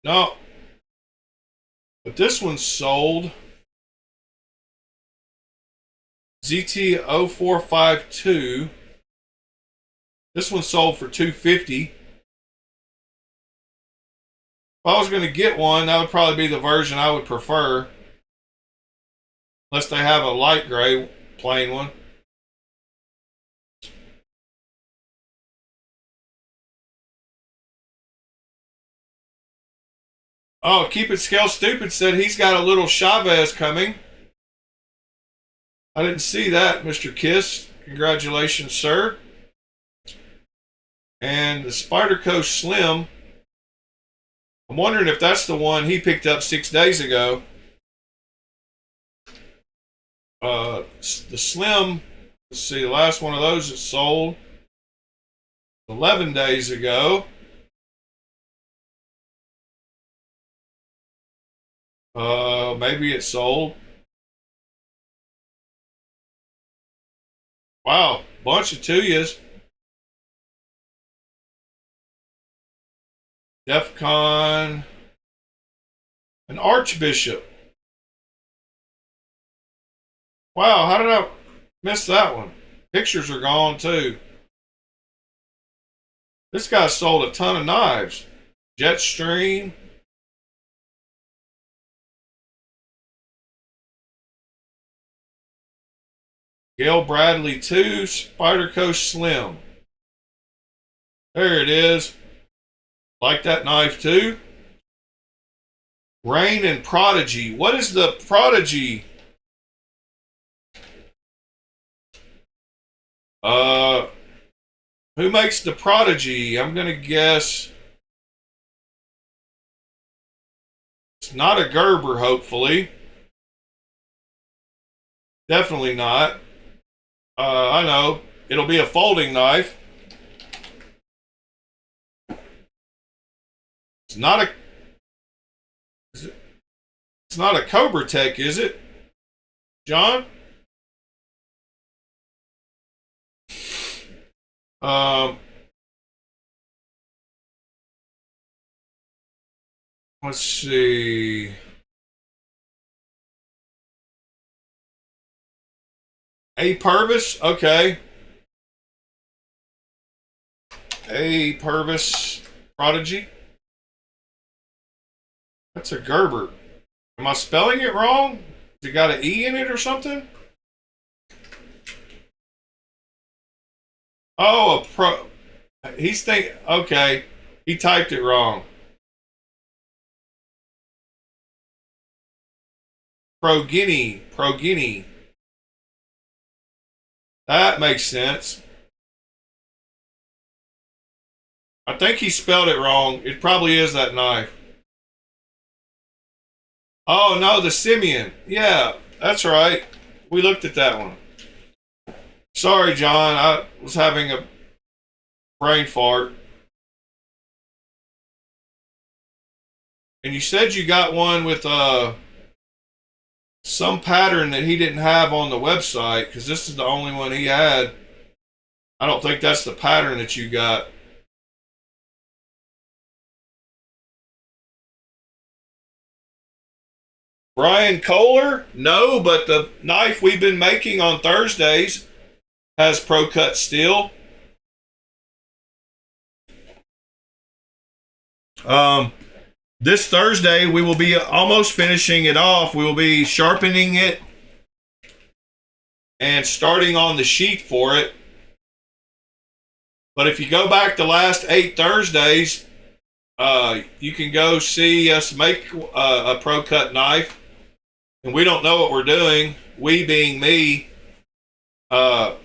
No. But this one's sold. ZT 0452. This one sold for $250. If I was going to get one, that would probably be the version I would prefer. Unless they have a light gray plain one. Oh, Keep It Scale Stupid said he's got a little Chavez coming. I didn't see that, Mr. Kiss. Congratulations, sir. And the Spyderco Slim. I'm wondering if that's the one he picked up 6 days ago. The Slim, let's see, the last one of those that sold 11 days ago. Maybe it sold. Wow, bunch of Tuyas. Defcon. An Archbishop. Wow, how did I miss that one? Pictures are gone too. This guy sold a ton of knives. Jetstream. Gail Bradley 2, Spyderco Slim. There it is. Like that knife too. Rain and Prodigy. What is the Prodigy? Who makes the Prodigy? I'm gonna guess it's not a Gerber, hopefully. Definitely not. I know. It'll be a folding knife. It's not a Cobra Tech, is it? John? Let's see. A Purvis, okay. A Purvis Prodigy. That's a Gerber. Am I spelling it wrong? Has it got an E in it or something? Oh, a pro. He's thinking, okay. He typed it wrong. Pro-Guinea. That makes sense. I think he spelled it wrong. It probably is that knife. Oh, no, the Simeon. Yeah, that's right. We looked at that one. Sorry, John. I was having a brain fart. And you said you got one with some pattern that he didn't have on the website, because this is the only one he had. I don't think that's the pattern that you got. Brian Kohler? No, but the knife we've been making on Thursdays has Pro Cut steel. This Thursday we will be almost finishing it off. We will be sharpening it and starting on the sheath for it. But if you go back the last 8 Thursdays, you can go see us make a Pro Cut knife. And we don't know what we're doing. We being me, we're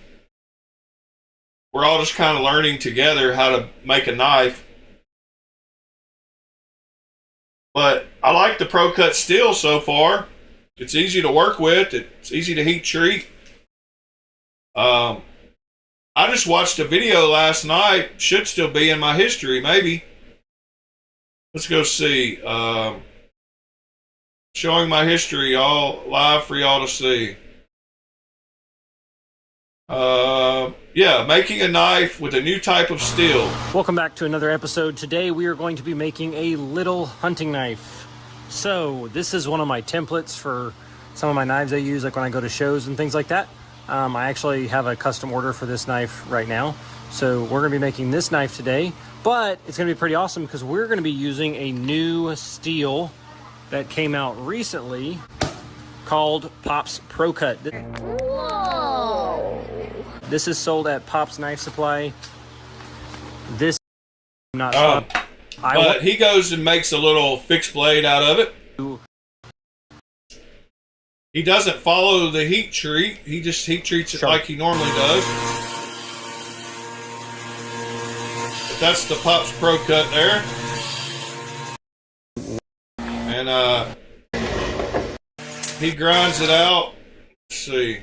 all just kind of learning together how to make a knife. But I like the Pro Cut steel so far. It's easy to work with. It's easy to heat treat. I just watched a video last night. Should still be in my history, maybe. Let's go see. Showing my history all live for y'all to see. Yeah, making a knife with a new type of steel. Welcome back to another episode. Today we are going to be making a little hunting knife. So this is one of my templates for some of my knives I use, like when I go to shows and things like that. I actually have a custom order for this knife right now. So we're going to be making this knife today, but it's going to be pretty awesome because we're going to be using a new steel that came out recently called Pop's Pro Cut. Whoa! This is sold at Pop's Knife Supply. This not but he goes and makes a little fixed blade out of it. He doesn't follow the heat treat. He just heat treats it like he normally does. But that's the Pop's Pro Cut there. And he grinds it out. Let's see.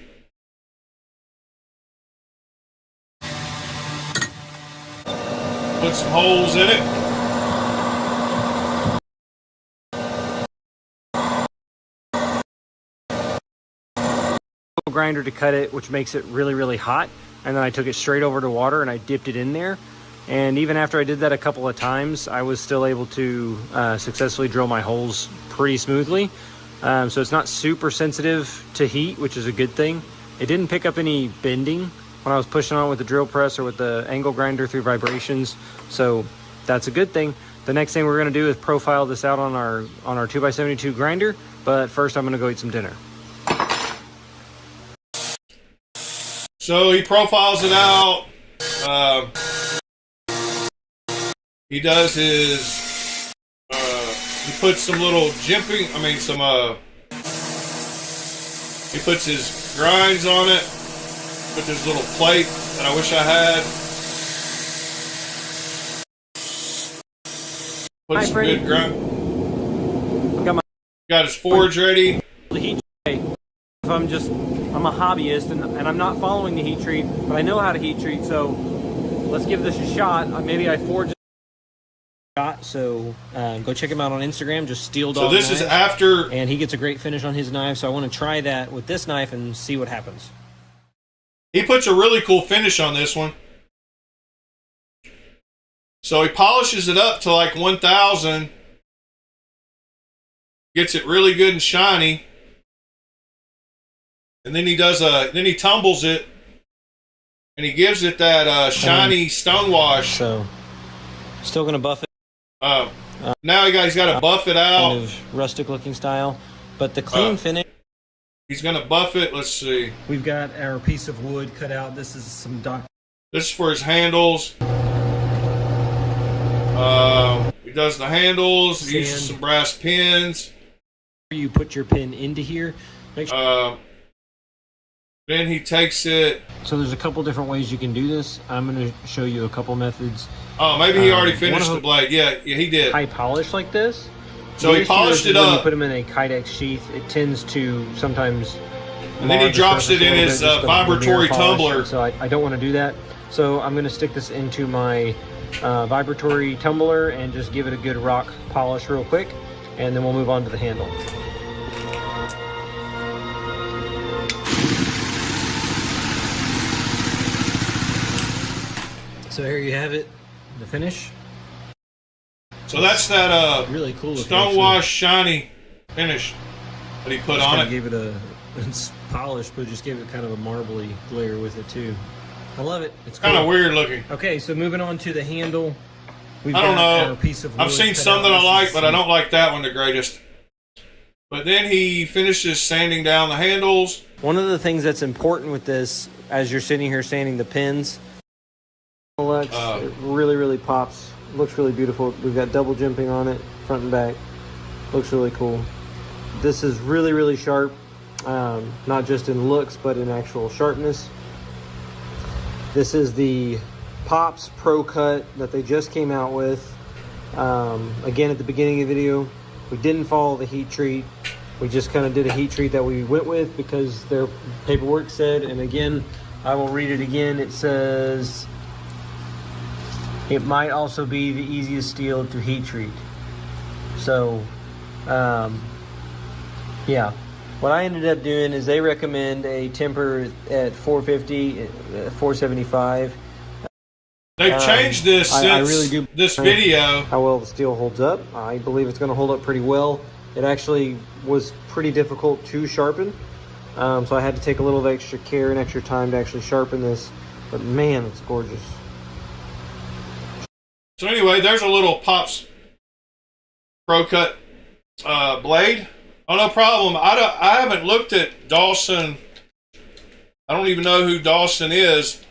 Put some holes in it. Grinder to cut it, which makes it really, really hot. And then I took it straight over to water and I dipped it in there. And even after I did that a couple of times, I was still able to successfully drill my holes pretty smoothly. So it's not super sensitive to heat, which is a good thing. It didn't pick up any bending when I was pushing on it with the drill press or with the angle grinder through vibrations. So that's a good thing. The next thing we're gonna do is profile this out on our 2x72 grinder. But first I'm gonna go eat some dinner. So he profiles it out. He does his, he puts some little jimping, he puts his grinds on it, with his little plate that I wish I had. Put some good grind. Got his forge ready. The heat treat. I'm a hobbyist and I'm not following the heat treat, but I know how to heat treat, so let's give this a shot. Maybe I forged shot, so go check him out on Instagram, just Steel Dog. So this knives, is after, and he gets a great finish on his knife, so I want to try that with this knife and see what happens. He puts a really cool finish on this one. So he polishes it up to like 1,000, gets it really good and shiny, and then he tumbles it, and he gives it that shiny stone wash. So, still gonna buff it. Now he's got to buff it out. Kind of rustic looking style, but the clean finish. He's gonna buff it. Let's see. We've got our piece of wood cut out. This is some This is for his handles. He does the handles. He uses some brass pins. You put your pin into here. Make sure. Then he takes it. So there's a couple different ways you can do this. I'm going to show you a couple methods. Oh, maybe he already finished the blade. Yeah, he did. High polish like this. So he polished it up. When you put them in a Kydex sheath, it tends to sometimes. And then he drops it in his vibratory tumbler. So I don't want to do that. So I'm going to stick this into my vibratory tumbler and just give it a good rock polish real quick, and then we'll move on to the handle. So here you have it, the finish. So that's that really cool stonewash shiny finish that he put on it. Gave it it's polished, but just gave it kind of a marbly glare with it too. I love it. It's cool. Kind of weird looking. Okay, so moving on to the handle. I don't know. Piece of wood. I've seen some that I like, but I don't like that one the greatest. But then he finishes sanding down the handles. One of the things that's important with this, as you're sitting here sanding the pins, it really pops. Looks really beautiful. We've got double jimping on it, front and back. Looks really cool. This is really sharp, not just in looks, but in actual sharpness. This is the Pops Pro Cut that they just came out with. Again, at the beginning of the video, we didn't follow the heat treat. We just kind of did a heat treat that we went with because their paperwork said, and again, I will read it again. It says, it might also be the easiest steel to heat treat. So, yeah. What I ended up doing is they recommend a temper at 450, 475. They've changed this since I really do this video. How well the steel holds up. I believe it's going to hold up pretty well. It actually was pretty difficult to sharpen. So I had to take a little extra care and extra time to actually sharpen this. But man, it's gorgeous. So anyway, there's a little Pops Pro Cut blade. Oh, no problem. I haven't looked at Dawson. I don't even know who Dawson is.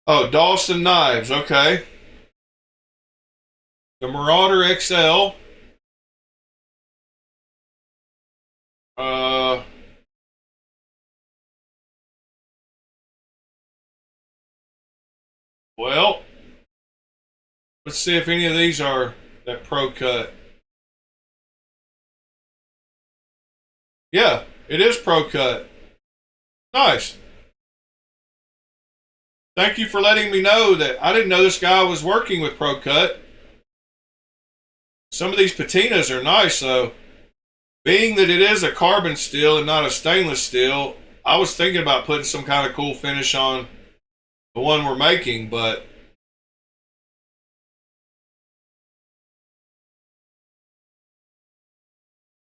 Oh, Dawson Knives. Okay. The Marauder XL. Well, let's see if any of these are that Pro Cut. Yeah, it is Pro Cut. Nice. Thank you for letting me know that. I didn't know this guy was working with Pro Cut. Some of these patinas are nice, though. Being that it is a carbon steel and not a stainless steel, I was thinking about putting some kind of cool finish on the one we're making, but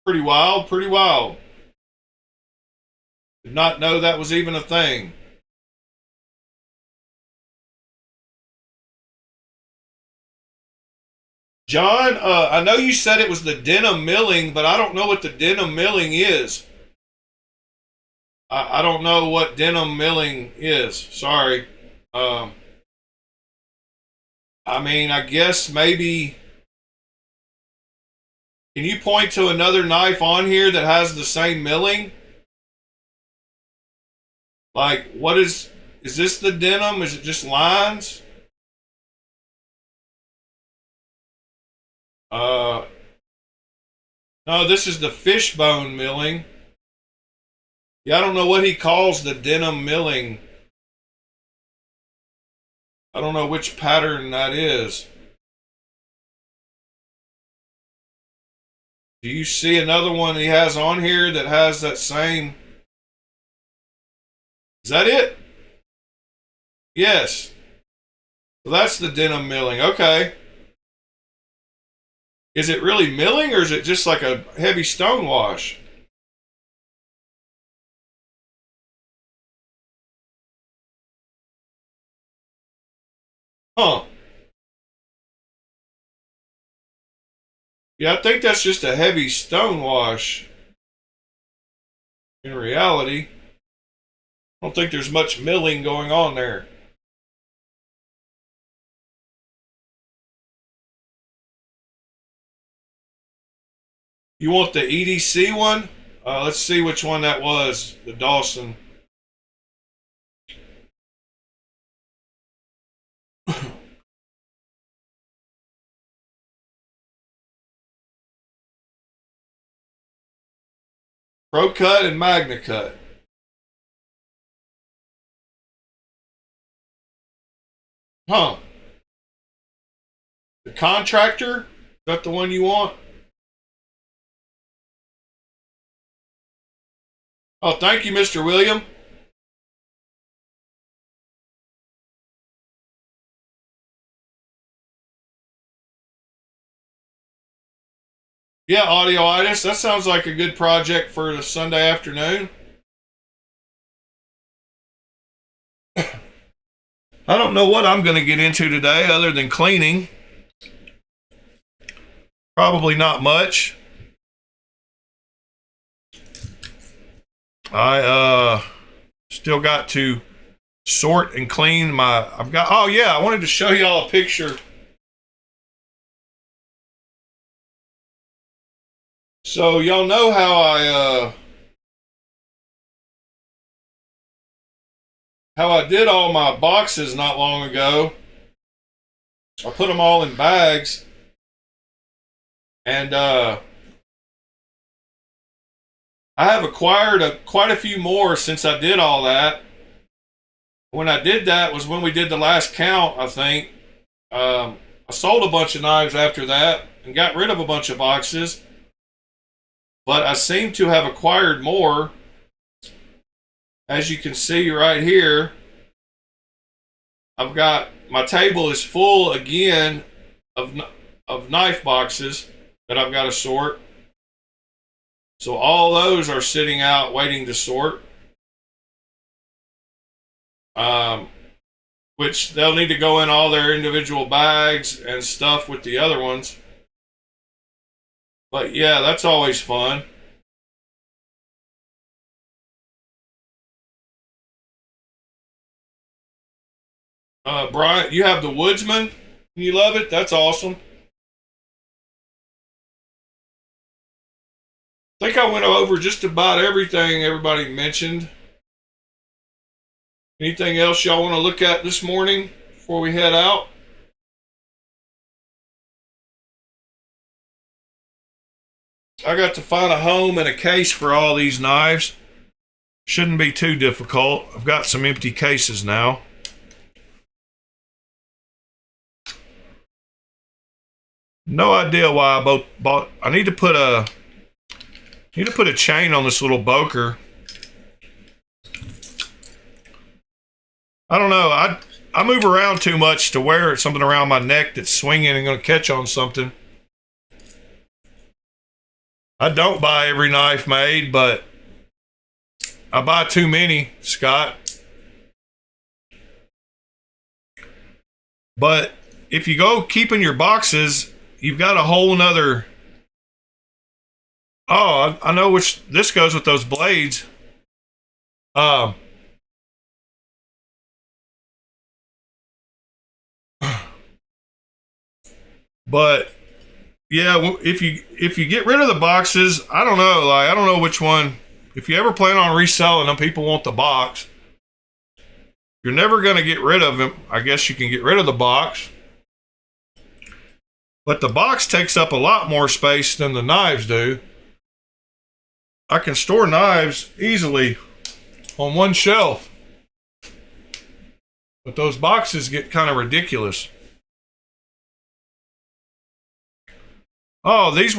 pretty wild, pretty wild. Did not know that was even a thing. John, I know you said it was the denim milling, but I don't know what the denim milling is. I don't know what denim milling is. Sorry. I mean, I guess maybe... Can you point to another knife on here that has the same milling? Like, what is this the denim? Is it just lines? No, this is the fishbone milling. Yeah, I don't know what he calls the denim milling. I don't know which pattern that is. Do you see another one he has on here that has that same? Is that it? Yes. So that's the denim milling. Okay. Is it really milling or is it just like a heavy stone wash? Huh. Yeah, I think that's just a heavy stone wash. In reality, I don't think there's much milling going on there. You want the EDC one? Let's see which one that was. The Dawson. Pro Cut and Magna Cut. Huh. The Contractor? Is that the one you want? Oh, thank you, Mr. William. Yeah, Audioitis. That sounds like a good project for a Sunday afternoon. I don't know what I'm going to get into today other than cleaning. Probably not much. I still got to sort and clean my... Oh yeah, I wanted to show y'all a picture. So y'all know how I did all my boxes not long ago. I put them all in bags. And I have acquired quite a few more since I did all that. When I did that was when we did the last count, I think. I sold a bunch of knives after that and got rid of a bunch of boxes. But I seem to have acquired more. As you can see right here, I've got, my table is full again of knife boxes that I've got to sort. So all those are sitting out waiting to sort. Which they'll need to go in all their individual bags and stuff with the other ones. But yeah, that's always fun. Brian, you have the Woodsman. You love it? That's awesome. I think I went over just about everything everybody mentioned. Anything else y'all want to look at this morning before we head out? I got to find a home and a case for all these knives. Shouldn't be too difficult. I've got some empty cases now. No idea why I bought. I need to put a chain on this little boker. I don't know. I move around too much to wear something around my neck that's swinging and going to catch on something. I don't buy every knife made, but I buy too many, Scott. But if you go keeping your boxes, you've got a whole nother... Oh, I know which... This goes with those blades. But yeah, if you get rid of the boxes, I don't know. Like, I don't know which one. If you ever plan on reselling them, people want the box. You're never going to get rid of them. I guess you can get rid of the box. But the box takes up a lot more space than the knives do. I can store knives easily on one shelf. But those boxes get kind of ridiculous. Oh, those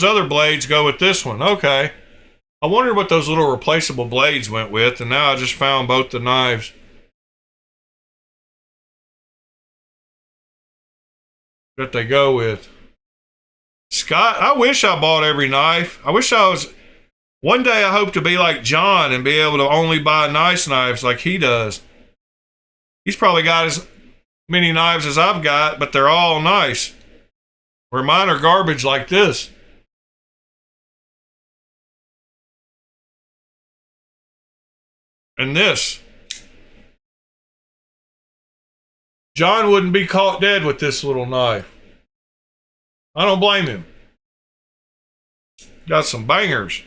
other blades go with this one. Okay. I wondered what those little replaceable blades went with, and now I just found both the knives. that they go with. Scott, I wish I bought every knife. I wish I was. One day I hope to be like John and be able to only buy nice knives like he does. He's probably got as many knives as I've got, but they're all nice. Where mine are garbage like this. And this. John wouldn't be caught dead with this little knife. I don't blame him. Got some bangers.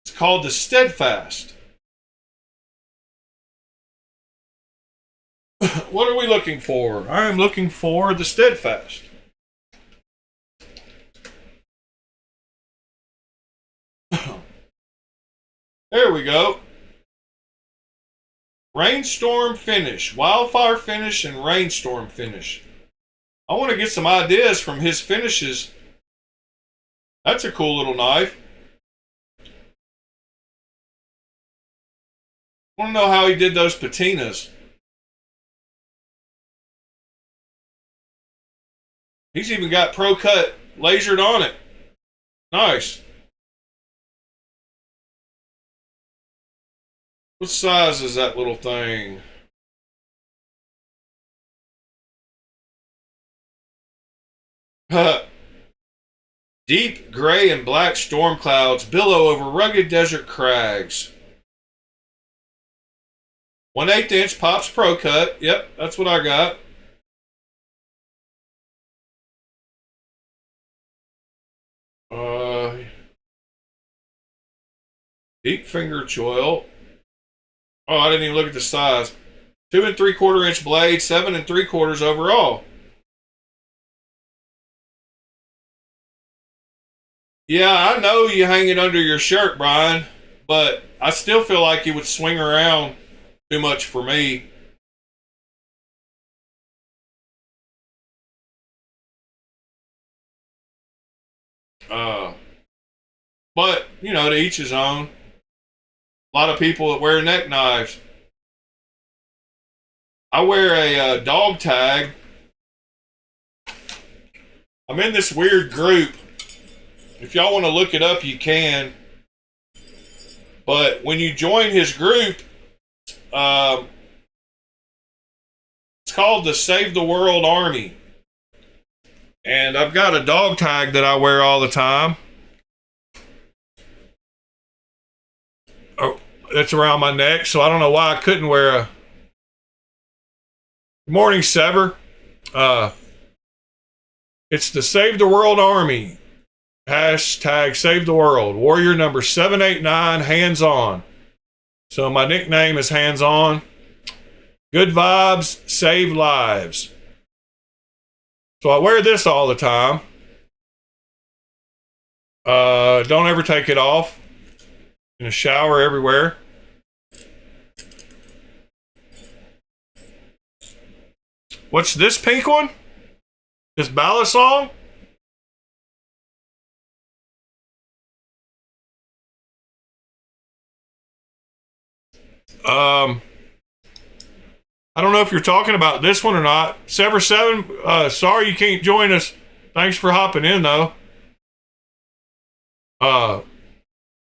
It's called the Steadfast. What are we looking for? I am looking for the Steadfast. There we go. Rainstorm finish, wildfire finish, and rainstorm finish. I want to get some ideas from his finishes. That's a cool little knife. I want to know how he did those patinas. He's even got Pro Cut lasered on it. Nice. What size is that little thing? Deep gray and black storm clouds billow over rugged desert crags. 1/8 inch Pops Pro Cut. Yep, that's what I got. Deep finger choil. Oh, I didn't even look at the size. 2 3/4 inch blade, 7 3/4 overall. Yeah, I know you hang it under your shirt, Brian, but I still feel like it would swing around too much for me. But, you know, to each his own. A lot of people that wear neck knives. I wear a dog tag. I'm in this weird group. If y'all want to look it up, you can. But when you join his group, it's called the Save the World Army. And I've got a dog tag that I wear all the time. Oh, it's around my neck, so I don't know why I couldn't wear a... Good morning, Sever. It's the Save the World Army. Hashtag Save the World. Warrior number 789, hands on. So my nickname is Hands On. Good vibes, save lives. So I wear this all the time. Don't ever take it off. In the shower, everywhere. What's this pink one? This Balisong? I don't know if you're talking about this one or not. Sever 7, sorry you can't join us. Thanks for hopping in, though.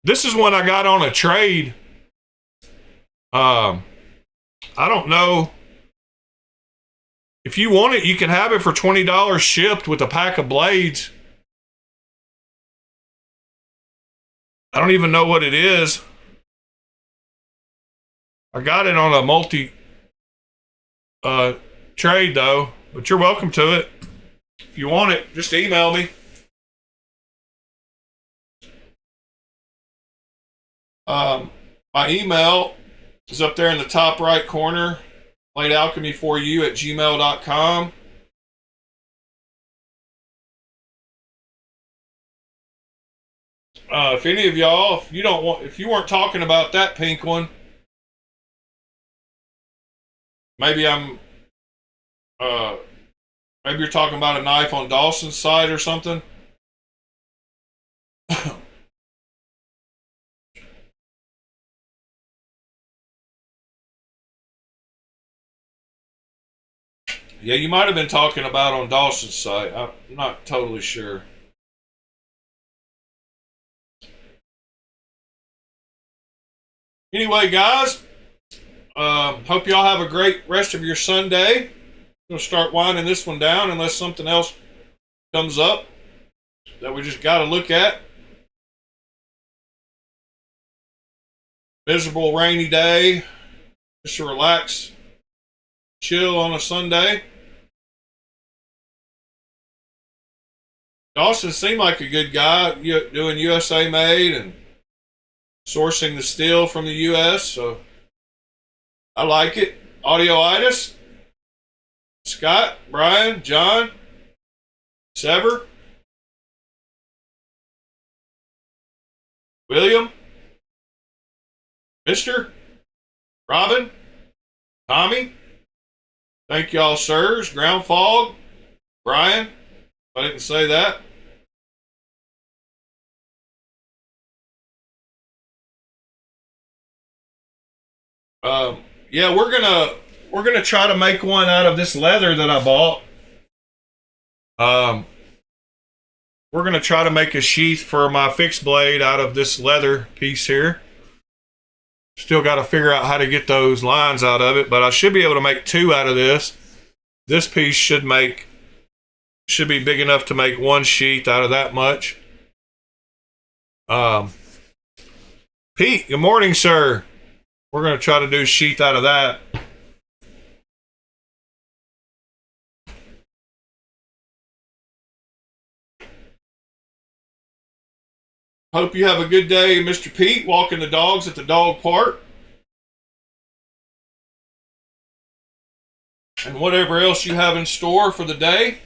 This is one I got on a trade. I don't know. If you want it, you can have it for $20 shipped with a pack of blades. I don't even know what it is. I got it on a multi trade though, but you're welcome to it. If you want it, just email me. My email is up there in the top right corner. BLADEALCHEMY4U@gmail.com. If any of y'all, if you weren't talking about that pink one, maybe maybe you're talking about a knife on Dawson's side or something. Yeah, you might have been talking about on Dawson's site. I'm not totally sure. Anyway, guys, hope y'all have a great rest of your Sunday. We'll start winding this one down unless something else comes up that we just got to look at. Miserable rainy day. Just to relax, chill on a Sunday. Dawson seemed like a good guy, doing USA made and sourcing the steel from the US, so I like it. Audioitis, Scott, Brian, John, Sever, William, Mr. Robin, Tommy, thank y'all, sirs. Ground Fog, Brian, if I didn't say that. Yeah, we're gonna try to make one out of this leather that I bought. We're gonna try to make a sheath for my fixed blade out of this leather piece here. Still got to figure out how to get those lines out of it, but I should be able to make two out of this. This piece should be big enough to make one sheath out of that much. Pete, good morning, sir. We're going to try to do a sheath out of that. Hope you have a good day, Mr. Pete, walking the dogs at the dog park. And whatever else you have in store for the day.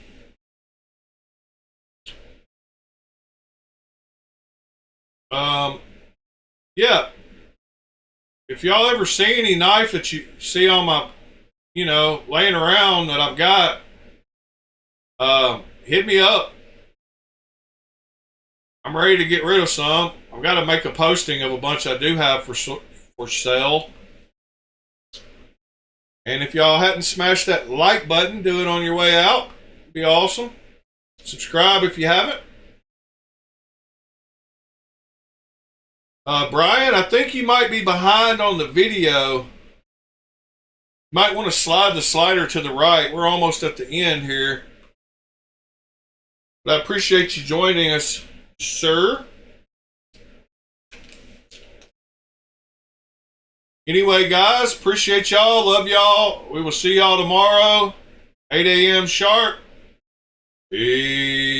Yeah. If y'all ever see any knife that you see on my, laying around that I've got, hit me up. I'm ready to get rid of some. I've got to make a posting of a bunch I do have for sale. And if y'all hadn't smashed that like button, do it on your way out. It'd be awesome. Subscribe if you haven't. Brian, I think you might be behind on the video. Might want to slide the slider to the right. We're almost at the end here. But I appreciate you joining us, sir. Anyway, guys, appreciate y'all. Love y'all. We will see y'all tomorrow, 8 a.m. sharp. Peace.